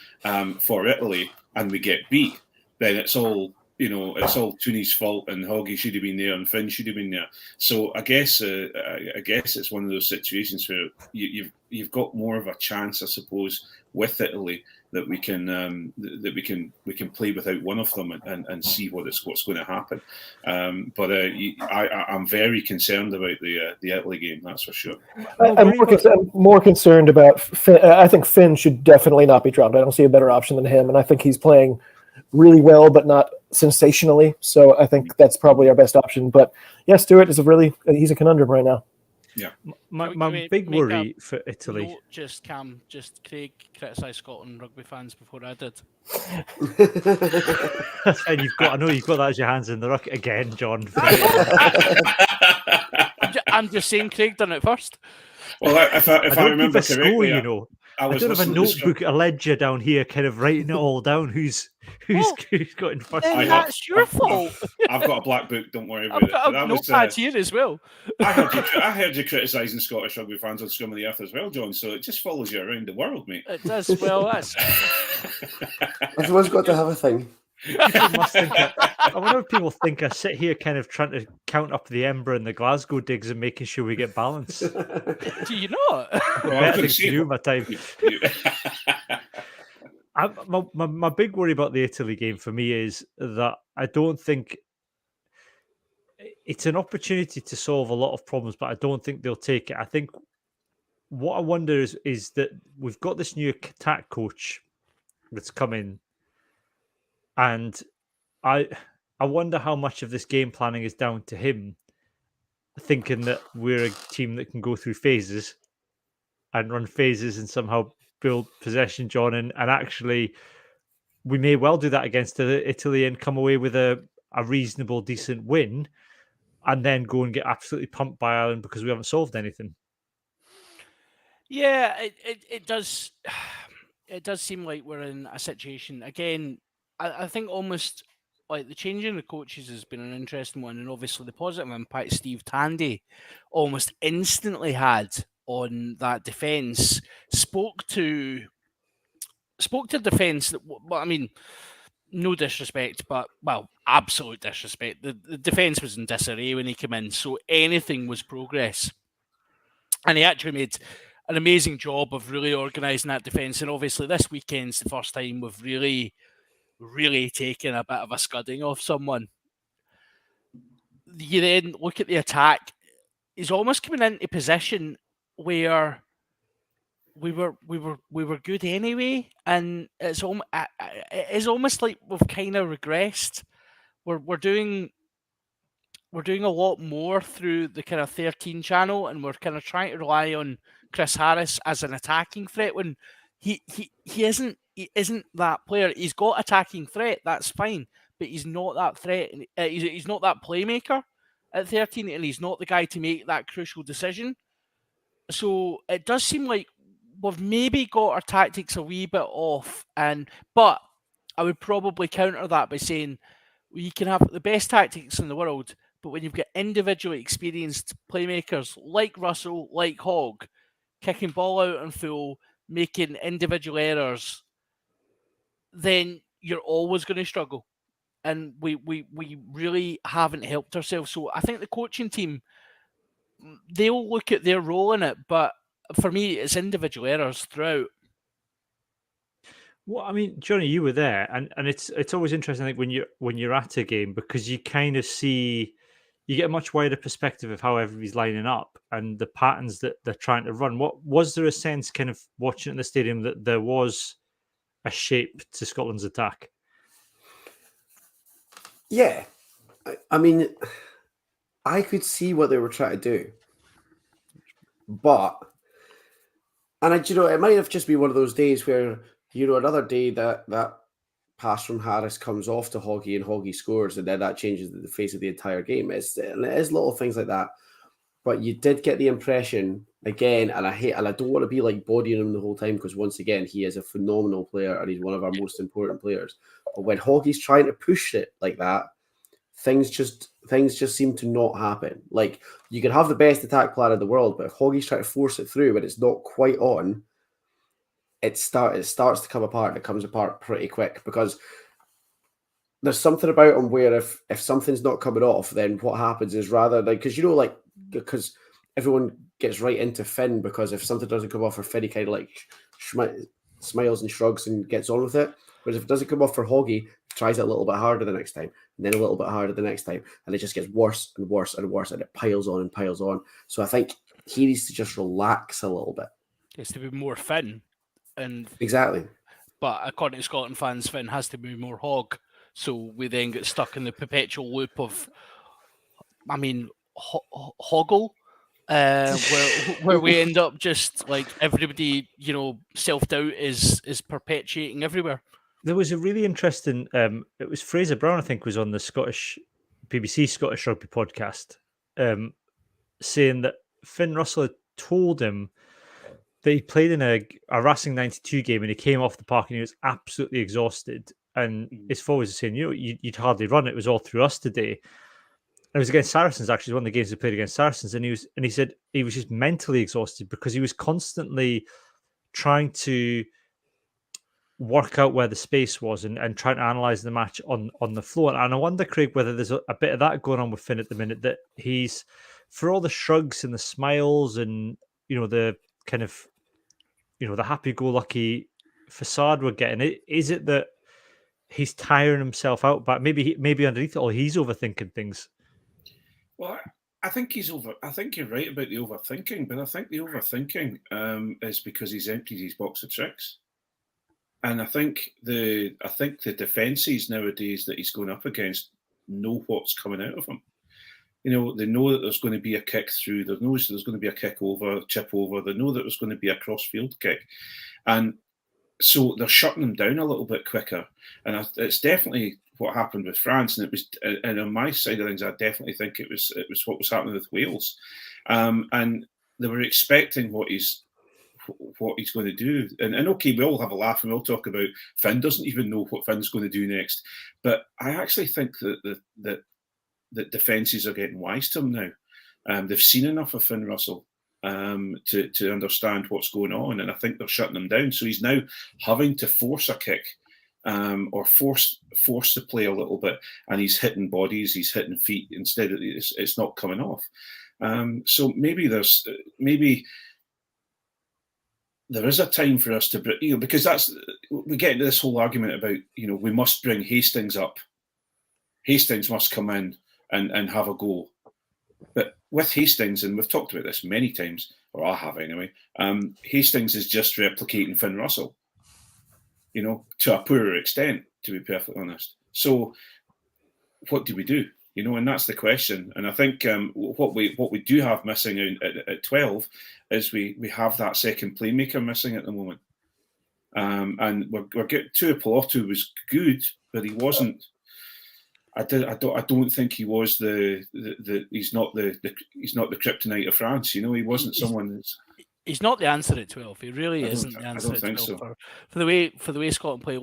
Speaker 4: for Italy and we get beat, then it's all it's all Tooney's fault, and Hoggy should have been there, and Finn should have been there. So I guess it's one of those situations where you've got more of a chance, I suppose, with Italy that we can play without one of them and see what's going to happen. But I'm very concerned about the Italy game. That's for sure.
Speaker 6: I'm more concerned about Finn. I think Finn should definitely not be dropped. I don't see a better option than him, and I think he's playing really well, but not sensationally. So I think that's probably our best option. But yeah, Stewart is he's a conundrum right now.
Speaker 4: Yeah.
Speaker 2: My big worry for Italy.
Speaker 3: Just Craig criticised Scotland rugby fans before I did.
Speaker 2: And I know you've got that as your hands in the ruck again, John.
Speaker 3: I'm just saying Craig done it first.
Speaker 4: Well, if I remember correctly,
Speaker 2: I don't have a notebook, a ledger down here, kind of writing it all down. Who's got in first?
Speaker 3: That's your fault.
Speaker 4: I've got a black book. Don't worry about it.
Speaker 3: I've got a notepad here as well.
Speaker 4: I heard you criticising Scottish rugby fans on Scum of the Earth as well, John. So it just follows you around the world, mate.
Speaker 3: It does. Well, that's.
Speaker 5: Everyone's got to have a thing.
Speaker 2: I wonder if people think I sit here kind of trying to count up the Ember and the Glasgow digs and making sure we get balance.
Speaker 3: Do you not?
Speaker 2: Better things to do my time. My big worry about the Italy game for me is that I don't think it's an opportunity to solve a lot of problems, but I don't think they'll take it. I think what I wonder is that we've got this new attack coach that's come in, and I wonder how much of this game planning is down to him thinking that we're a team that can go through phases and run phases and somehow build possession, John, and actually we may well do that against Italy and come away with a reasonable, decent win and then go and get absolutely pumped by Ireland because we haven't solved anything.
Speaker 3: Yeah, it does. It does seem like we're in a situation again. I think almost like the changing of coaches has been an interesting one, and obviously the positive impact Steve Tandy almost instantly had on that defence spoke to defence that. Well, I mean, no disrespect, but absolute disrespect. The defence was in disarray when he came in, so anything was progress, and he actually made an amazing job of really organising that defence. And obviously, this weekend's the first time we've really taken a bit of a scudding off someone. You then look at the attack. He's almost coming into a position where we were good anyway, and it is almost like we've kind of regressed. We're doing a lot more through the kind of 13 channel, and we're kind of trying to rely on Chris Harris as an attacking threat when he isn't that player. He's got attacking threat, that's fine, but he's not that threat. He's not that playmaker at 13, and he's not the guy to make that crucial decision. So it does seem like we've maybe got our tactics a wee bit off, but I would probably counter that by saying you can have the best tactics in the world, but when you've got individually experienced playmakers like Russell, like Hogg, kicking ball out on full, making individual errors, then you're always going to struggle. And we really haven't helped ourselves. So I think the coaching team, they'll look at their role in it, but for me, it's individual errors throughout.
Speaker 2: Well, I mean, Johnny, you were there, and it's always interesting, I think, when you're at a game, because you kind of see, you get a much wider perspective of how everybody's lining up and the patterns that they're trying to run. What was there a sense, kind of watching in the stadium, that there was a shape to Scotland's attack?
Speaker 5: Yeah, I mean, I could see what they were trying to do, but, and it might have just been one of those days where, another day that pass from Harris comes off to Hoggy and Hoggy scores, and then that changes the face of the entire game. It is little things like that, but you did get the impression again, and I don't want to be like bodying him the whole time, because once again, he is a phenomenal player and he's one of our most important players. But when Hoggy's trying to push it like that, things just seem to not happen. Like, you can have the best attack plan in the world, but if Hoggy's trying to force it through and it's not quite on, it starts to come apart, and it comes apart pretty quick, because there's something about him where if something's not coming off, then what happens is rather like because everyone gets right into Finn because if something doesn't come off for Finn, he kind of like smiles and shrugs and gets on with it. Whereas if it doesn't come off for Hoggy, tries it a little bit harder the next time, and then a little bit harder the next time, and it just gets worse and worse and worse, and it piles on and piles on. So I think he needs to just relax a little bit.
Speaker 3: He has to be more Finn, and
Speaker 5: Exactly.
Speaker 3: but according to Scotland fans, Finn has to be more Hog. So we then get stuck in the perpetual loop of, I mean, Hoggle, where we end up just like everybody, self-doubt is perpetuating everywhere.
Speaker 2: There was a really interesting. It was Fraser Brown, I think, was on the BBC Scottish Rugby podcast, saying that Finn Russell had told him that he played in a Racing 92 game and he came off the park and he was absolutely exhausted. And his forwards were saying, you'd hardly run. It was all through us today. And it was against Saracens, actually, one of the games he played against Saracens. And he said he was just mentally exhausted because he was constantly trying to work out where the space was and trying to analyze the match on the floor. And I wonder, Craig, whether there's a bit of that going on with Finn at the minute, that he's, for all the shrugs and the smiles and, the kind of, the happy-go-lucky facade we're getting, is it that he's tiring himself out, but maybe underneath it all, he's overthinking things?
Speaker 4: Well, I think I think you're right about the overthinking, but I think the overthinking is because he's emptied his box of tricks. And I think the defences nowadays that he's going up against know what's coming out of him. They know that there's going to be a kick through. They know there's going to be a kick over, chip over. They know that there's going to be a cross-field kick. And so they're shutting them down a little bit quicker. And it's definitely what happened with France. And it was, and on my side of things, I definitely think it was what was happening with Wales. And they were expecting what he's going to do. And okay, we all have a laugh and we'll talk about Finn doesn't even know what Finn's going to do next. But I actually think that defences are getting wise to him now. They've seen enough of Finn Russell to understand what's going on, and I think they're shutting him down. So he's now having to force a kick or force the play a little bit, and he's hitting bodies, he's hitting feet instead of it's not coming off. So maybe there is a time for us to, because we get into this whole argument about we must bring Hastings up. Hastings must come in and have a go. But with Hastings, and we've talked about this many times, or I have anyway, Hastings is just replicating Finn Russell, to a poorer extent, to be perfectly honest. So what do we do? And that's the question. And I think what we do have missing at 12 is we have that second playmaker missing at the moment. And we're getting to Tuipulotu was good, but he wasn't. I don't think he was he's not the kryptonite of France. He wasn't someone.
Speaker 3: He's not the answer at 12. He really isn't the answer at 12
Speaker 4: so.
Speaker 3: for the way Scotland play.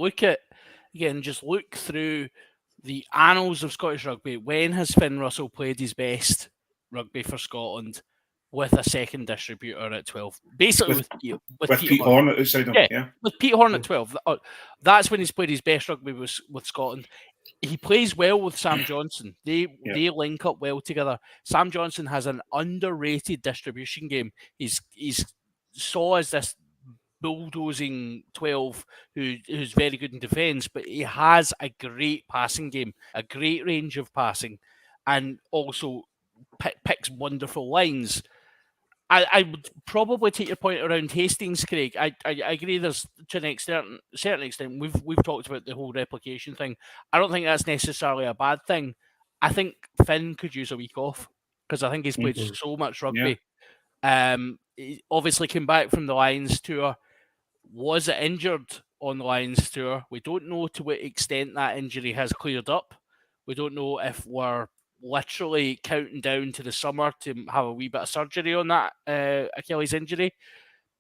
Speaker 3: Just look through the annals of Scottish rugby. When has Finn Russell played his best rugby for Scotland with a second distributor at 12? Basically with
Speaker 4: Pete Horn outside him. Yeah,
Speaker 3: with Pete Horn at 12. That's when he's played his best rugby with Scotland. He plays well with Sam Johnson. They link up well together. Sam Johnson has an underrated distribution game. He's saw as this bulldozing 12 who's very good in defence, but he has a great passing game, a great range of passing, and also picks wonderful lines. I would probably take your point around Hastings, Craig. I agree. There's to an certain extent we've talked about the whole replication thing. I don't think that's necessarily a bad thing. I think Finn could use a week off because I think he's played so much rugby. Yeah. He obviously came back from the Lions tour. Was it injured on the Lions tour? We don't know to what extent that injury has cleared up. We don't know if we're literally counting down to the summer to have a wee bit of surgery on that Achilles injury.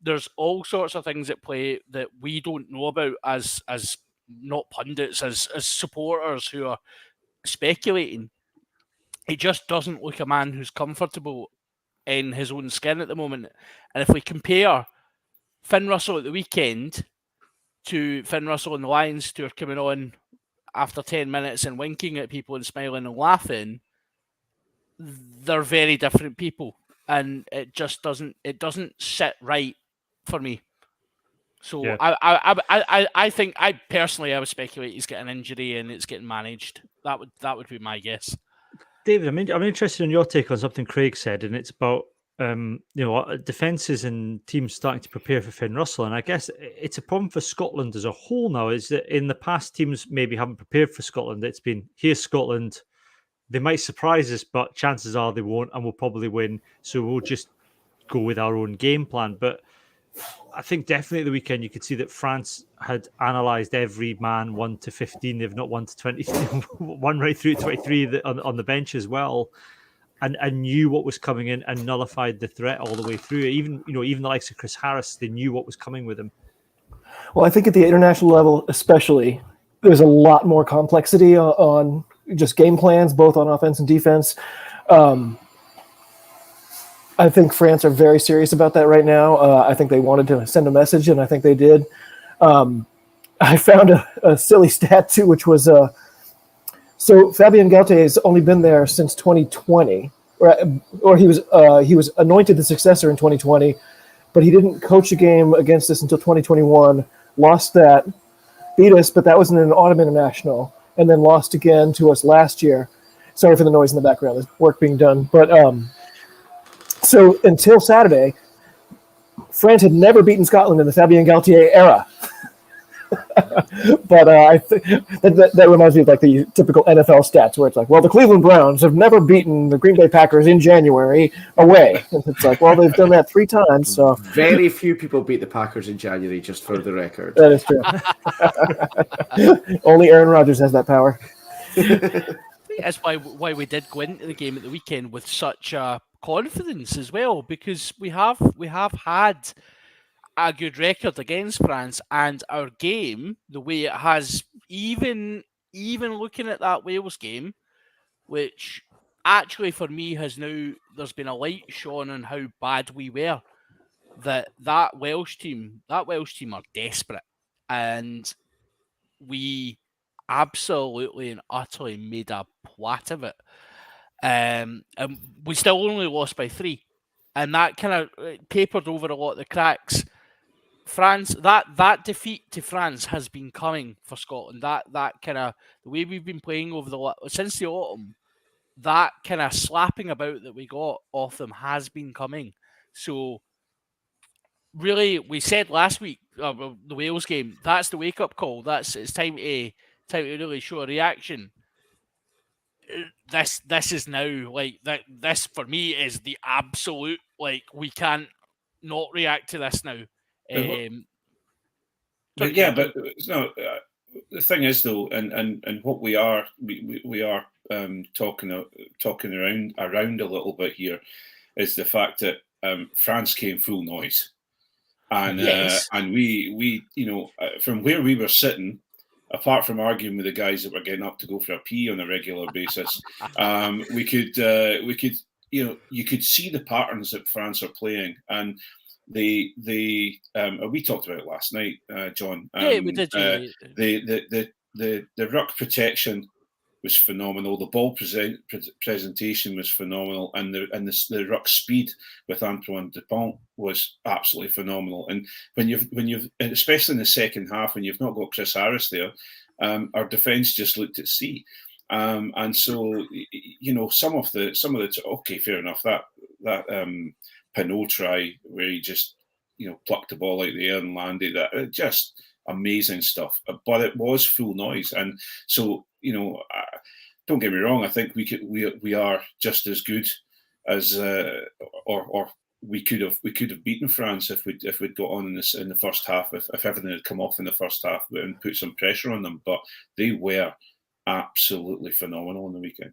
Speaker 3: There's all sorts of things at play that we don't know about as not pundits, as supporters who are speculating. He just doesn't look a man who's comfortable in his own skin at the moment. And if we compare Finn Russell at the weekend to Finn Russell and the Lions tour coming on after 10 minutes and winking at people and smiling and laughing, they're very different people, and it just doesn't sit right for me. So
Speaker 2: Yeah.
Speaker 3: I think I would speculate he's getting an injury and it's getting managed. That would be my guess.
Speaker 2: David, I'm interested in your take on something Craig said, and it's about defences and teams starting to prepare for Finn Russell. And I guess it's a problem for Scotland as a whole now, is that in the past teams maybe haven't prepared for Scotland. It's been, here's Scotland, they might surprise us, but chances are they won't, and we'll probably win. So we'll just go with our own game plan. But I think definitely the weekend you could see that France had analysed every man 1 to 15. They've not 1 to 20, one right through to 23 on the bench as well, and knew what was coming in and nullified the threat all the way through. Even the likes of Chris Harris, they knew what was coming with him.
Speaker 6: Well, I think at the international level, especially, there's a lot more complexity on just game plans, both on offense and defense. I think France are very serious about that right now. I think they wanted to send a message, and I think they did. I found a silly stat too, which was so Fabien Galtier has only been there since 2020, or he was anointed the successor in 2020, but he didn't coach a game against us until 2021. Lost that, beat us, but that was in an autumn international, and then lost again to us last year. Sorry for the noise in the background. There's work being done, but. So until Saturday, France had never beaten Scotland in the Fabien Galtier era. But I think that reminds me of like the typical NFL stats where it's like, well, the Cleveland Browns have never beaten the Green Bay Packers in January away. And it's like, well, they've done that 3 times. So
Speaker 5: very few people beat the Packers in January, just for the record.
Speaker 6: That is true. Only Aaron Rodgers has that power.
Speaker 3: That's why we did go into the game at the weekend with such confidence as well, because we have had a good record against France, and our game, the way it has, even looking at that Wales game, which actually for me has now, there's been a light shone on how bad we were. That Welsh team are desperate, and we absolutely and utterly made a plat of it. And we still only lost by 3, and that kind of papered over a lot of the cracks. France, that defeat to France has been coming for Scotland. That kind of, the way we've been playing since the autumn, that kind of slapping about that we got off them has been coming. So really, we said last week, the Wales game, that's the wake up call. It's time to really show a reaction. This is now like that. This for me is the absolute, like, we can't not react to this now.
Speaker 4: But no. The thing is though, and what we are talking around a little bit here is the fact that France came full noise, and
Speaker 3: yes.
Speaker 4: And we from where we were sitting, apart from arguing with the guys that were getting up to go for a pee on a regular basis, we could you could see the patterns that France are playing, and we talked about it last night, John.
Speaker 3: Yeah, we did.
Speaker 4: The ruck protection was phenomenal. The ball presentation was phenomenal, and the ruck speed with Antoine Dupont was absolutely phenomenal. And when you've especially in the second half, when you've not got Chris Harris there, our defence just looked at sea. And so some of the okay, fair enough, that Pinot try where he just plucked the ball out of the air and landed, that just amazing stuff. But it was full noise, and so don't get me wrong, I think we are just as good as or we could have beaten France if we'd got on in the first half, if everything had come off in the first half and put some pressure on them. But they were absolutely phenomenal on the weekend.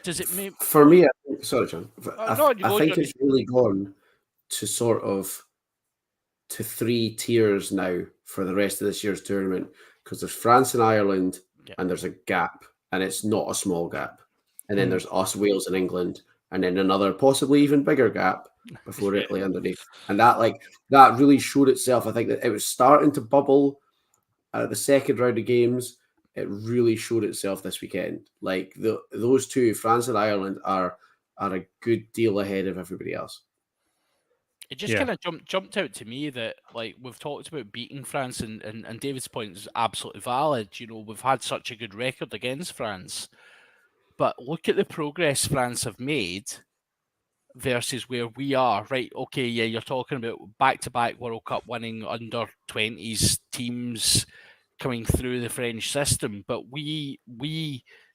Speaker 3: Does it mean
Speaker 5: for me? Sorry, John. I think
Speaker 3: Johnny.
Speaker 5: it's really gone to sort of to 3 tiers now for the rest of this year's tournament, because there's France and Ireland, and there's a gap, and it's not a small gap, and then there's us, Wales, and England, and then another possibly even bigger gap before Italy underneath, and that really showed itself. I think that it was starting to bubble at the second round of games, it really showed itself this weekend. Like those two, France and Ireland, are a good deal ahead of everybody else.
Speaker 3: It just kind of jumped out to me that, like, we've talked about beating France, and David's point is absolutely valid. You know, we've had such a good record against France, but look at the progress France have made versus where we are. Right? Okay, yeah, you're talking about back-to-back World Cup winning under 20s teams coming through the French system, but we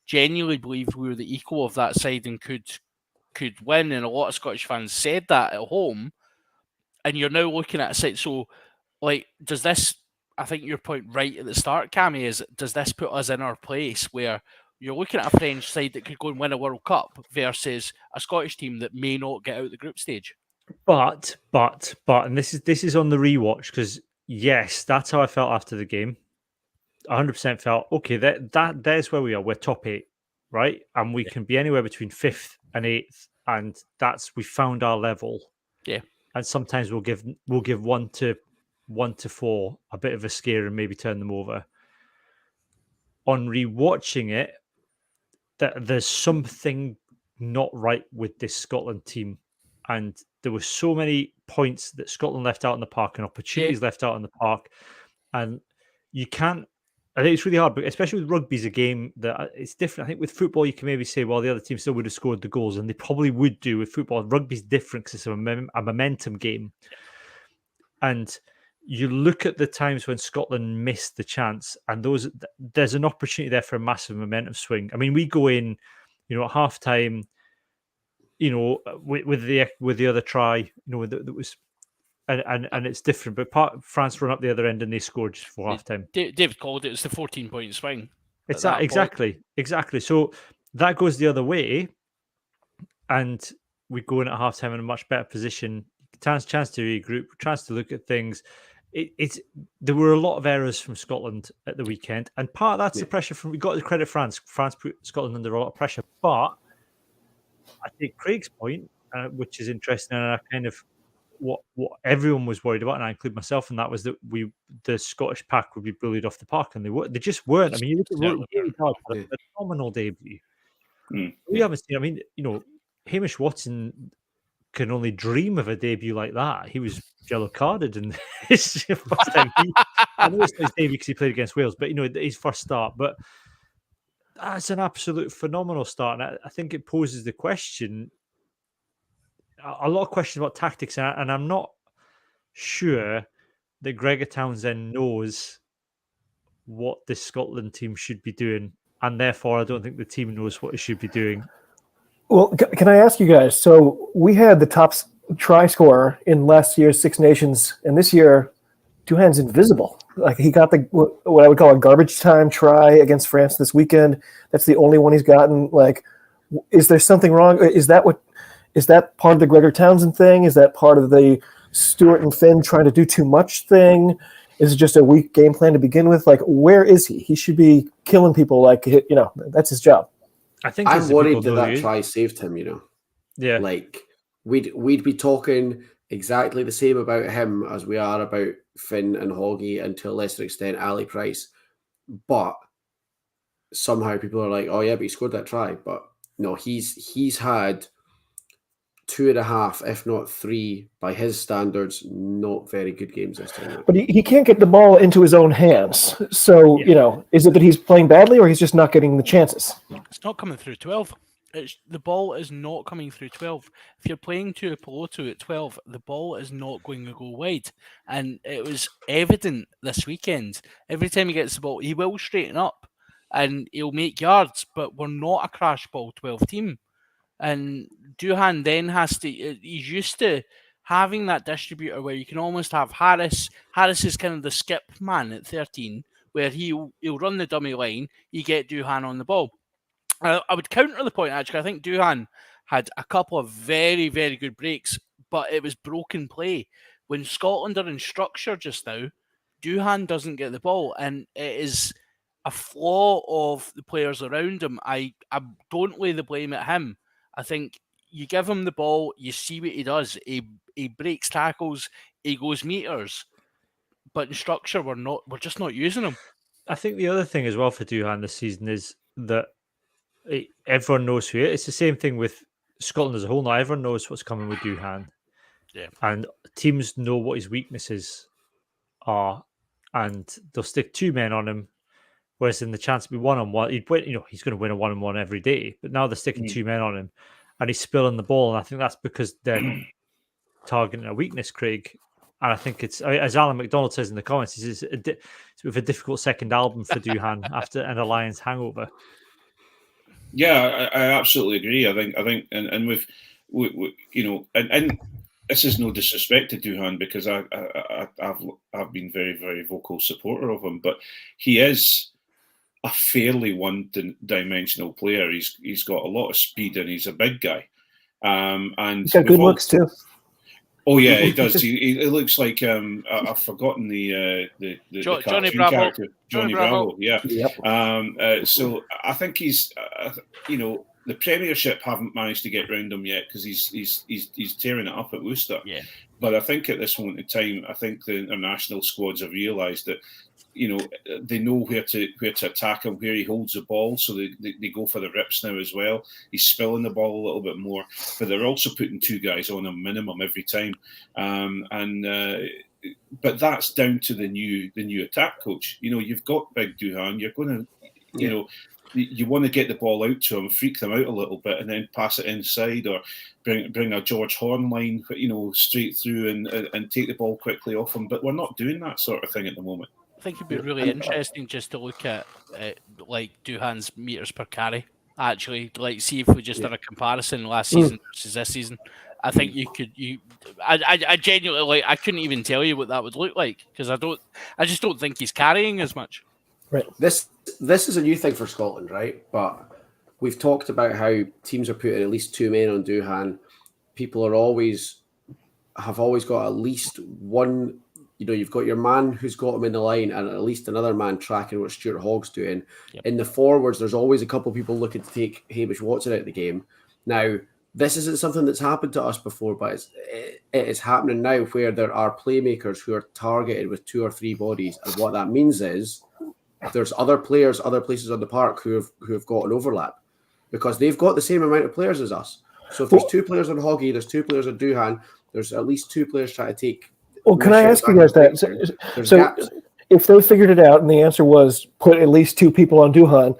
Speaker 3: genuinely believe we were the equal of that side and could win, and a lot of Scottish fans said that at home. And you're now looking at a site. So, like, does this? I think your point right at the start, Cammy, is does this put us in our place where you're looking at a French side that could go and win a World Cup versus a Scottish team that may not get out the group stage?
Speaker 2: But, and this is on the rewatch, because yes, that's how I felt after the game. 100% felt okay. There's where we are. We're top 8, right? And we can be anywhere between 5th and 8th, and we found our level.
Speaker 3: Yeah.
Speaker 2: And sometimes we'll give 1 to 4 a bit of a scare and maybe turn them over. On rewatching it, there's something not right with this Scotland team, and there were so many points that Scotland left out in the park and opportunities left out in the park, and you can't. I think it's really hard, but especially with rugby's a game that it's different. I think with football, you can maybe say, well, the other team still would have scored the goals, and they probably would do. With football, rugby's different because it's a momentum game. And you look at the times when Scotland missed the chance, and there's an opportunity there for a massive momentum swing. I mean, we go in, at half time, with the other try, that was. And it's different, but France run up the other end and they scored just for half time.
Speaker 3: David called it. It's the 14-point swing.
Speaker 2: It's that exactly. So that goes the other way, and we go in at half time in a much better position. Chance to regroup, chance to look at things. There were a lot of errors from Scotland at the weekend, and part of that's the pressure from. We got to credit France. France put Scotland under a lot of pressure, but I take Craig's point, which is interesting, and I kind of. What everyone was worried about, and I include myself in that, was that the Scottish pack would be bullied off the park, and they just weren't. I mean, you look at David Hogg had a phenomenal debut. We haven't seen. I mean, Hamish Watson can only dream of a debut like that. He was yellow carded in his first time. I know it's his debut because he played against Wales, but his first start. But that's an absolute phenomenal start, and I think it poses the question. A lot of questions about tactics, and I'm not sure that Gregor Townsend knows what the Scotland team should be doing, and therefore I don't think the team knows what it should be doing.
Speaker 6: Well, can I ask you guys? So we had the top try scorer in last year's Six Nations, and this year, Duhan's invisible. Like, he got what I would call a garbage time try against France this weekend. That's the only one he's gotten. Like, is there something wrong? Is that part of the Gregor Townsend thing? Is that part of the Stewart and Finn trying to do too much thing? Is it just a weak game plan to begin with? Like, where is he? He should be killing people. Like, that's his job.
Speaker 2: I think
Speaker 5: I'm worried that try saved him.
Speaker 2: Yeah.
Speaker 5: Like, we'd be talking exactly the same about him as we are about Finn and Hoggy, and to a lesser extent Ali Price. But somehow people are like, oh yeah, but he scored that try. But no, he's had 2.5, if not 3, by his standards, not very good games this time.
Speaker 6: But he can't get the ball into his own hands. So, is it that he's playing badly, or he's just not getting the chances?
Speaker 3: It's not coming through 12. The ball is not coming through 12. If you're playing to a Peloto at 12, the ball is not going to go wide. And it was evident this weekend. Every time he gets the ball, he will straighten up and he'll make yards, but we're not a crash ball 12 team. And Duhan then he's used to having that distributor where you can almost have Harris. Harris is kind of the skip man at 13, where he'll run the dummy line, you get Duhan on the ball. I would counter the point, actually. I think Duhan had a couple of very, very good breaks, but it was broken play. When Scotland are in structure just now, Duhan doesn't get the ball, and it is a flaw of the players around him. I don't lay the blame at him. I think you give him the ball, you see what he does. He breaks tackles, he goes meters. But in structure, we're just not using him.
Speaker 2: I think the other thing as well for Duhan this season is that everyone knows who it is. It's the same thing with Scotland as a whole. Now everyone knows what's coming with Duhan.
Speaker 3: Yeah.
Speaker 2: And teams know what his weaknesses are, and they'll stick 2 men on him. Whereas in the chance to be 1-on-1, he'd win. He's going to win a 1-on-1 every day. But now they're sticking 2 men on him, and he's spilling the ball. And I think that's because they're targeting a weakness, Craig. And I think it's, as Alan McDonald says in the comments, it's with a difficult second album for Duhan after an Alliance hangover.
Speaker 4: Yeah, I absolutely agree. I think, and with and this is no disrespect to Duhan, because I've been very, very vocal supporter of him, but he is a fairly one-dimensional player. He's got a lot of speed, and he's a big guy. And
Speaker 6: he's got good looks too.
Speaker 4: Oh yeah, he does. He looks like I've forgotten the
Speaker 3: Johnny Bravo
Speaker 4: character, Johnny Bravo. Yeah.
Speaker 6: Yep.
Speaker 4: So I think he's the Premiership haven't managed to get round him yet, because he's tearing it up at Worcester.
Speaker 3: Yeah.
Speaker 4: But I think at this moment in time, I think the international squads have realised that they know where to attack him, where he holds the ball, so they go for the rips now as well. He's spilling the ball a little bit more, but they're also putting 2 guys on a minimum every time. But that's down to the new attack coach. You've got Big Duhan. You're going to, you want to get the ball out to him, freak them out a little bit, and then pass it inside, or bring a George Horn line, straight through and take the ball quickly off him. But we're not doing that sort of thing at the moment.
Speaker 3: I think it'd be really interesting just to look at like Duhan's meters per carry. Actually, like see if we just did a comparison last season versus this season. I think you could. I genuinely I couldn't even tell you what that would look like, because I just don't think he's carrying as much.
Speaker 5: Right. This is a new thing for Scotland, right? But we've talked about how teams are putting at least 2 men on Duhan. People have always got at least one. You've got your man who's got him in the line, and at least another man tracking what Stuart Hogg's doing. Yep. In the forwards, there's always a couple of people looking to take Hamish Watson out of the game. Now, this isn't something that's happened to us before, but it is happening now, where there are playmakers who are targeted with 2 or 3 bodies. And what that means is there's other players, other places on the park who have got an overlap, because they've got the same amount of players as us. So if there's 2 players on Hoggy, there's 2 players on Duhan, there's at least 2 players trying to take.
Speaker 6: Well, can I ask you guys that? So if they figured it out and the answer was put at least 2 people on Duhan,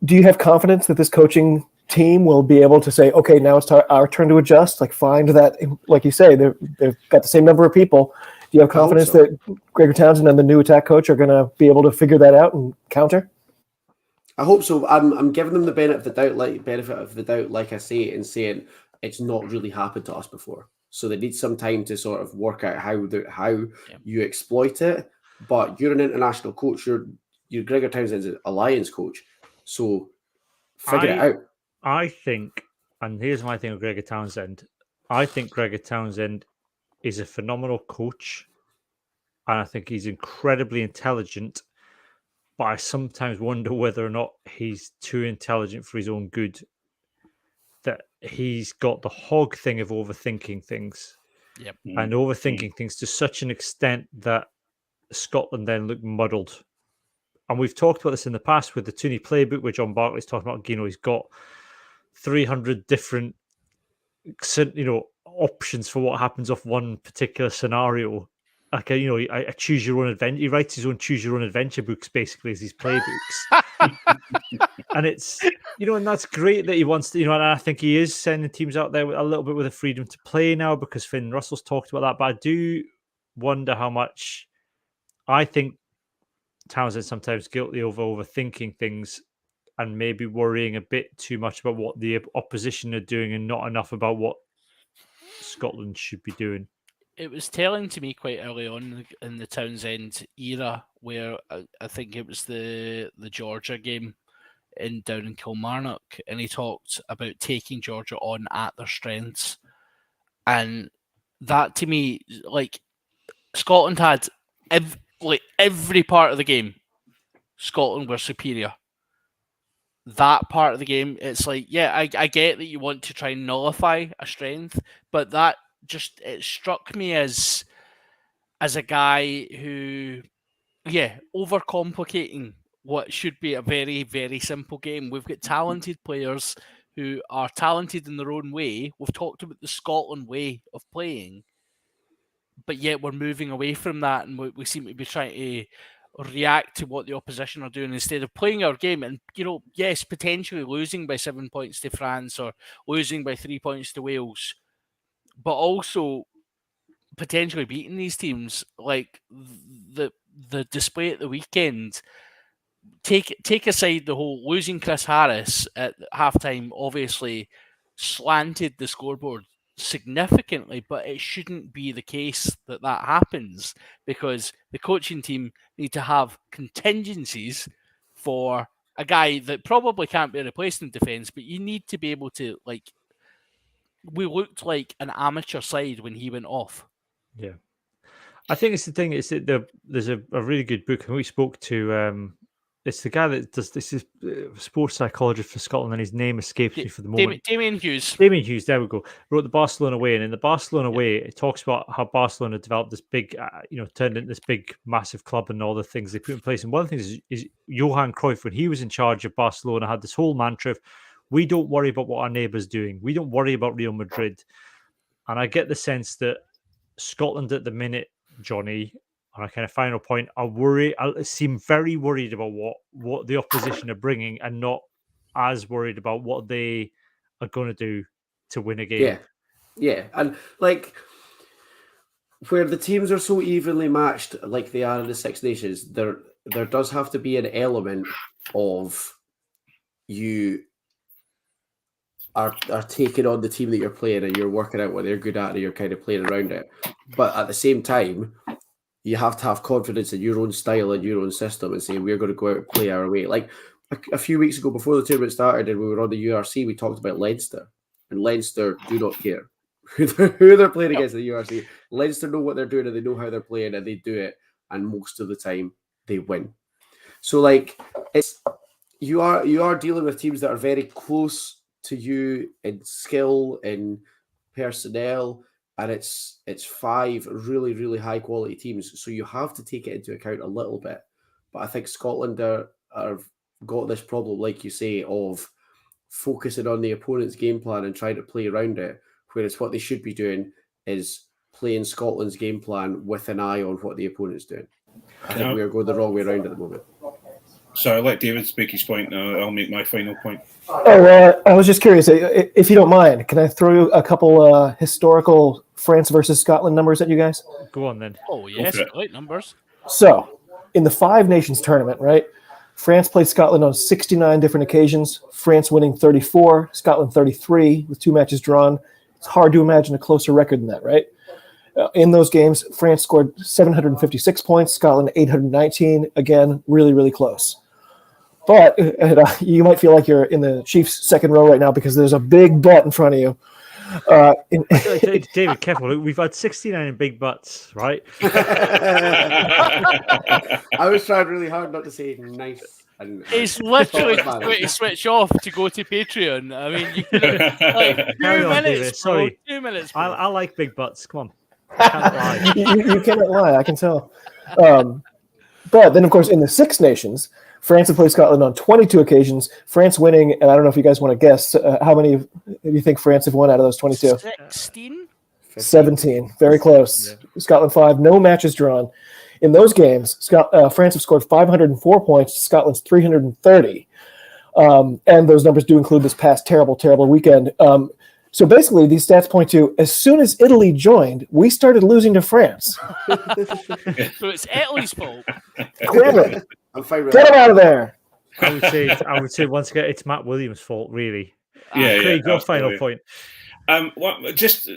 Speaker 6: do you have confidence that this coaching team will be able to say, okay, now it's our turn to adjust, like find that, like you say, they've got the same number of people. Do you have confidence that Gregor Townsend and the new attack coach are going to be able to figure that out and counter?
Speaker 5: I hope so. I'm giving them the benefit of the doubt, like I say, and saying it's not really happened to us before. So they need some time to sort of work out how you exploit it. But you're an international coach. You're Gregor Townsend's Alliance coach. So figure it out.
Speaker 2: I think, and here's my thing with Gregor Townsend. I think Gregor Townsend is a phenomenal coach, and I think he's incredibly intelligent. But I sometimes wonder whether or not he's too intelligent for his own good. That he's got the hog thing of overthinking things.
Speaker 3: Yep.
Speaker 2: And overthinking things to such an extent that Scotland then look muddled. And we've talked about this in the past with the Tooney playbook, where John Barclay's talking about, he's got 300 different, options for what happens off one particular scenario. Like, I choose your own adventure. He writes his own choose your own adventure books, basically, as his playbooks. And it's, and that's great that he wants to, and I think he is sending teams out there with a little bit with the freedom to play now, because Finn Russell's talked about that. But I do wonder how much I think Townsend's sometimes guilty of overthinking things and maybe worrying a bit too much about what the opposition are doing and not enough about what Scotland should be doing.
Speaker 3: It was telling to me quite early on in the Townsend era, where I think it was the Georgia game down in Kilmarnock, and he talked about taking Georgia on at their strengths. And that, to me, like, Scotland had every part of the game, Scotland were superior. That part of the game, it's like, yeah, I get that you want to try and nullify a strength, but that just, it struck me as a guy who overcomplicating what should be a very, very simple game. We've got talented players who are talented in their own way. We've talked about the Scotland way of playing, but yet we're moving away from that, and we seem to be trying to react to what the opposition are doing instead of playing our game. And, yes, potentially losing by 7 points to France or losing by 3 points to Wales, but also potentially beating these teams. Like the display at the weekend, take aside the whole losing Chris Harris at halftime, obviously slanted the scoreboard significantly, but it shouldn't be the case that happens, because the coaching team need to have contingencies for a guy that probably can't be replaced in defence, but you need to be able to, we looked like an amateur side when he went off.
Speaker 2: Yeah. I think it's the thing is that there's a really good book, and we spoke to it's the guy that does this is sports psychologist for Scotland, and his name escapes me for the moment.
Speaker 3: Damien Hughes.
Speaker 2: Damien Hughes, there we go. Wrote the Barcelona Way, and in the Barcelona Way, it talks about how Barcelona developed this big, turned into this big, massive club and all the things they put in place. And one of the things is Johan Cruyff, when he was in charge of Barcelona, had this whole mantra of, we don't worry about what our neighbour's doing. We don't worry about Real Madrid. And I get the sense that Scotland at the minute, Johnny, on a kind of final point, I seem very worried about what the opposition are bringing, and not as worried about what they are going to do to win a game.
Speaker 5: Yeah, and where the teams are so evenly matched, like they are in the Six Nations, there does have to be an element of you are taking on the team that you're playing, and you're working out what they're good at, and you're kind of playing around it. But at the same time, you have to have confidence in your own style and your own system, and say, we're going to go out and play our way. Like a few weeks ago, before the tournament started, and we were on the URC, we talked about Leinster, and Leinster do not care who they're playing against in the URC. Leinster know what they're doing, and they know how they're playing, and they do it, and most of the time they win. So it's you are dealing with teams that are very close to you in skill, in personnel, and it's 5 really, really high quality teams. So you have to take it into account a little bit. But I think Scotland are got this problem, like you say, of focusing on the opponent's game plan and trying to play around it, whereas what they should be doing is playing Scotland's game plan with an eye on what the opponent's doing. I think we are going the wrong way around at the moment.
Speaker 4: So I'll let David speak his point now. I'll make my final point.
Speaker 6: I was just curious, if you don't mind, can I throw a couple historical France versus Scotland numbers at you guys?
Speaker 2: Go on then.
Speaker 3: Oh, yes, great numbers.
Speaker 6: So, in the 5 Nations tournament, right, France played Scotland on 69 different occasions, France winning 34, Scotland 33, with 2 matches drawn. It's hard to imagine a closer record than that, right? In those games, France scored 756 points, Scotland 819. Again, really, really close. But you might feel like you're in the Chiefs' second row right now, because there's a big butt in front of you.
Speaker 2: David, careful. We've had 69 in big butts, right?
Speaker 5: I was trying really hard not to say nice.
Speaker 3: It's literally going to switch off to go to Patreon. I mean, you could have, 2 minutes. Sorry, 2 minutes.
Speaker 2: I like big butts. Come on. I can't lie.
Speaker 6: You cannot lie, I can tell. But then, of course, in the Six Nations, France have played Scotland on 22 occasions, France winning, and I don't know if you guys want to guess, how many do you think France have won out of those 22?
Speaker 3: 16?
Speaker 6: 17. Very close. Yeah. Scotland 5, no matches drawn. In those games, France have scored 504 points, Scotland's 330. And those numbers do include this past terrible, terrible weekend. So basically, these stats point to, as soon as Italy joined, we started losing to France.
Speaker 3: So it's Italy's fault.
Speaker 6: Damn it. Get him out of there.
Speaker 2: I would say once again, it's Matt Williams' fault, really.
Speaker 4: Craig,
Speaker 2: your final point.
Speaker 4: Just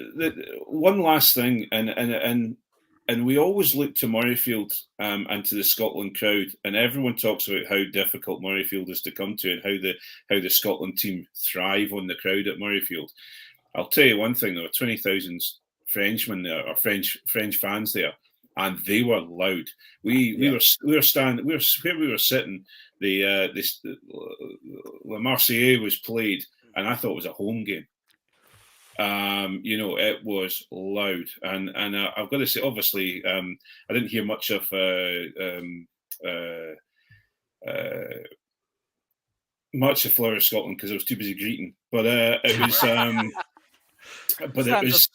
Speaker 4: one last thing, and we always look to Murrayfield and to the Scotland crowd, and everyone talks about how difficult Murrayfield is to come to, and how the Scotland team thrive on the crowd at Murrayfield. I'll tell you one thing: there were 20,000 Frenchmen there, or French fans there, and they were loud. We were standing where we were sitting. The La Marseillaise was played, and I thought it was a home game. It was loud, and I've got to say, obviously, I didn't hear much of much of Flower of Scotland because I was too busy greeting. But it was, but
Speaker 3: Standard.
Speaker 4: it was,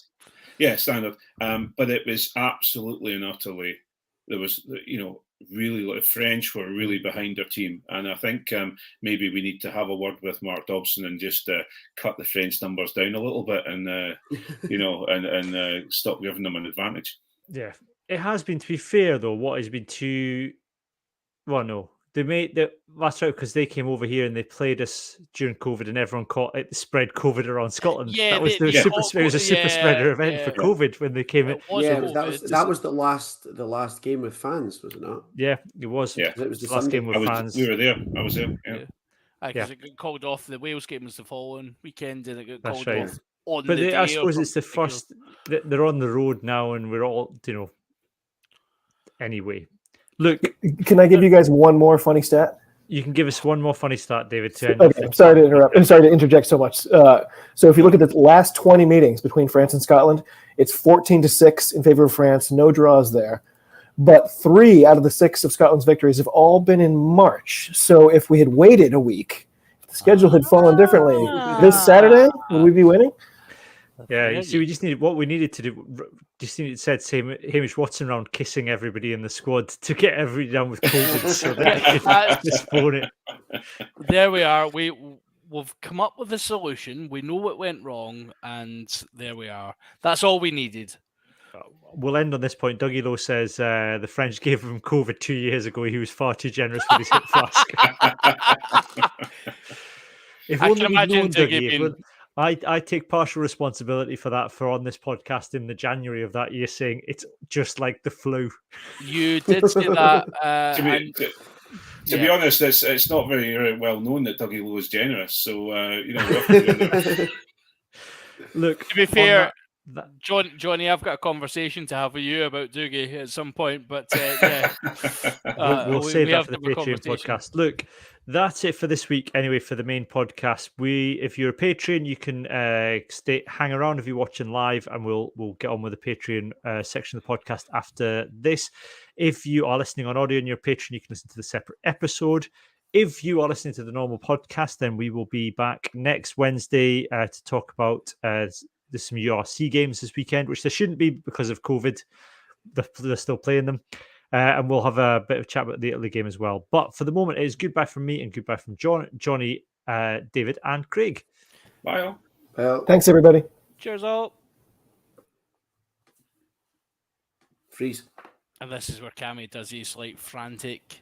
Speaker 4: standard. But it was absolutely and utterly. There was, really, like, French were really behind their team, and I think maybe we need to have a word with Mark Dobson and just cut the French numbers down a little bit, and and stop giving them an advantage.
Speaker 2: Yeah, it has been. To be fair, though, what has been too. Well, no, they made that. That's right, because they came over here and they played us during COVID, and everyone caught it. Spread COVID around Scotland.
Speaker 3: Yeah,
Speaker 2: that was
Speaker 3: they
Speaker 2: it was a
Speaker 3: caught-
Speaker 2: super spreader event
Speaker 3: yeah.
Speaker 2: for COVID when they came in.
Speaker 3: It was
Speaker 5: Yeah,
Speaker 3: COVID.
Speaker 5: that was the last game with fans, was it not?
Speaker 2: Yeah, it was.
Speaker 4: Yeah.
Speaker 5: It was the
Speaker 2: last
Speaker 5: Sunday.
Speaker 2: game with fans.
Speaker 4: We were there. I was there. Yeah.
Speaker 3: Because it got called off. The Wales game was the following weekend, and it got
Speaker 2: That's
Speaker 3: called
Speaker 2: right.
Speaker 3: off on
Speaker 2: But
Speaker 3: the day.
Speaker 2: I suppose it's the first. They're on the road now, and we're all, Anyway, look,
Speaker 6: Can I give you guys one more funny stat?
Speaker 2: you can give us one more funny start, David. To end
Speaker 6: Okay, I'm sorry to interrupt. I'm sorry to interject so much. So if you look at the last 20 meetings between France and Scotland, it's 14-6 in favor of France. No draws there. But 3 out of the 6 of Scotland's victories have all been in March. So if we had waited a week, if the schedule had fallen differently, this Saturday, would we be winning?
Speaker 2: Yeah, you see, we just needed what we needed to do. Just needed said Hamish Watson around kissing everybody in the squad to get everybody down with COVID, so that they could just phone it.
Speaker 3: There we are. We've come up with a solution. We know what went wrong, and there we are. That's all we needed.
Speaker 2: We'll end on this point. Dougie Lowe says the French gave him COVID 2 years ago. He was far too generous with his hip flask. If
Speaker 3: I
Speaker 2: only
Speaker 3: can
Speaker 2: we'd
Speaker 3: imagine
Speaker 2: known,
Speaker 3: Dougie
Speaker 2: Dougie,
Speaker 3: being-
Speaker 2: I take partial responsibility for that, for on this podcast in the January of that year saying it's just like the flu.
Speaker 3: You did say that.
Speaker 4: To be honest, it's not very well known that Dougie Lowe is generous. So we have to
Speaker 2: Look,
Speaker 3: To be fair,
Speaker 2: that,
Speaker 3: Johnny, I've got a conversation to have with you about Dougie at some point, but
Speaker 2: we'll save that
Speaker 3: have
Speaker 2: for the
Speaker 3: to have a
Speaker 2: Patreon
Speaker 3: conversation.
Speaker 2: podcast. Look, that's it for this week. Anyway, for the main podcast, if you're a Patreon, you can hang around if you're watching live, and we'll get on with the Patreon section of the podcast after this. If you are listening on audio and you're a patron, you can listen to the separate episode. If you are listening to the normal podcast, then we will be back next Wednesday to talk about some URC games this weekend, which there shouldn't be because of COVID. They're still playing them. And we'll have a bit of a chat about the Italy game as well. But for the moment, it is goodbye from me and goodbye from Johnny, David, and Craig.
Speaker 4: Bye all.
Speaker 5: Well,
Speaker 6: Thanks, everybody.
Speaker 3: Cheers all.
Speaker 5: freeze.
Speaker 3: And this is where Cammy does his like frantic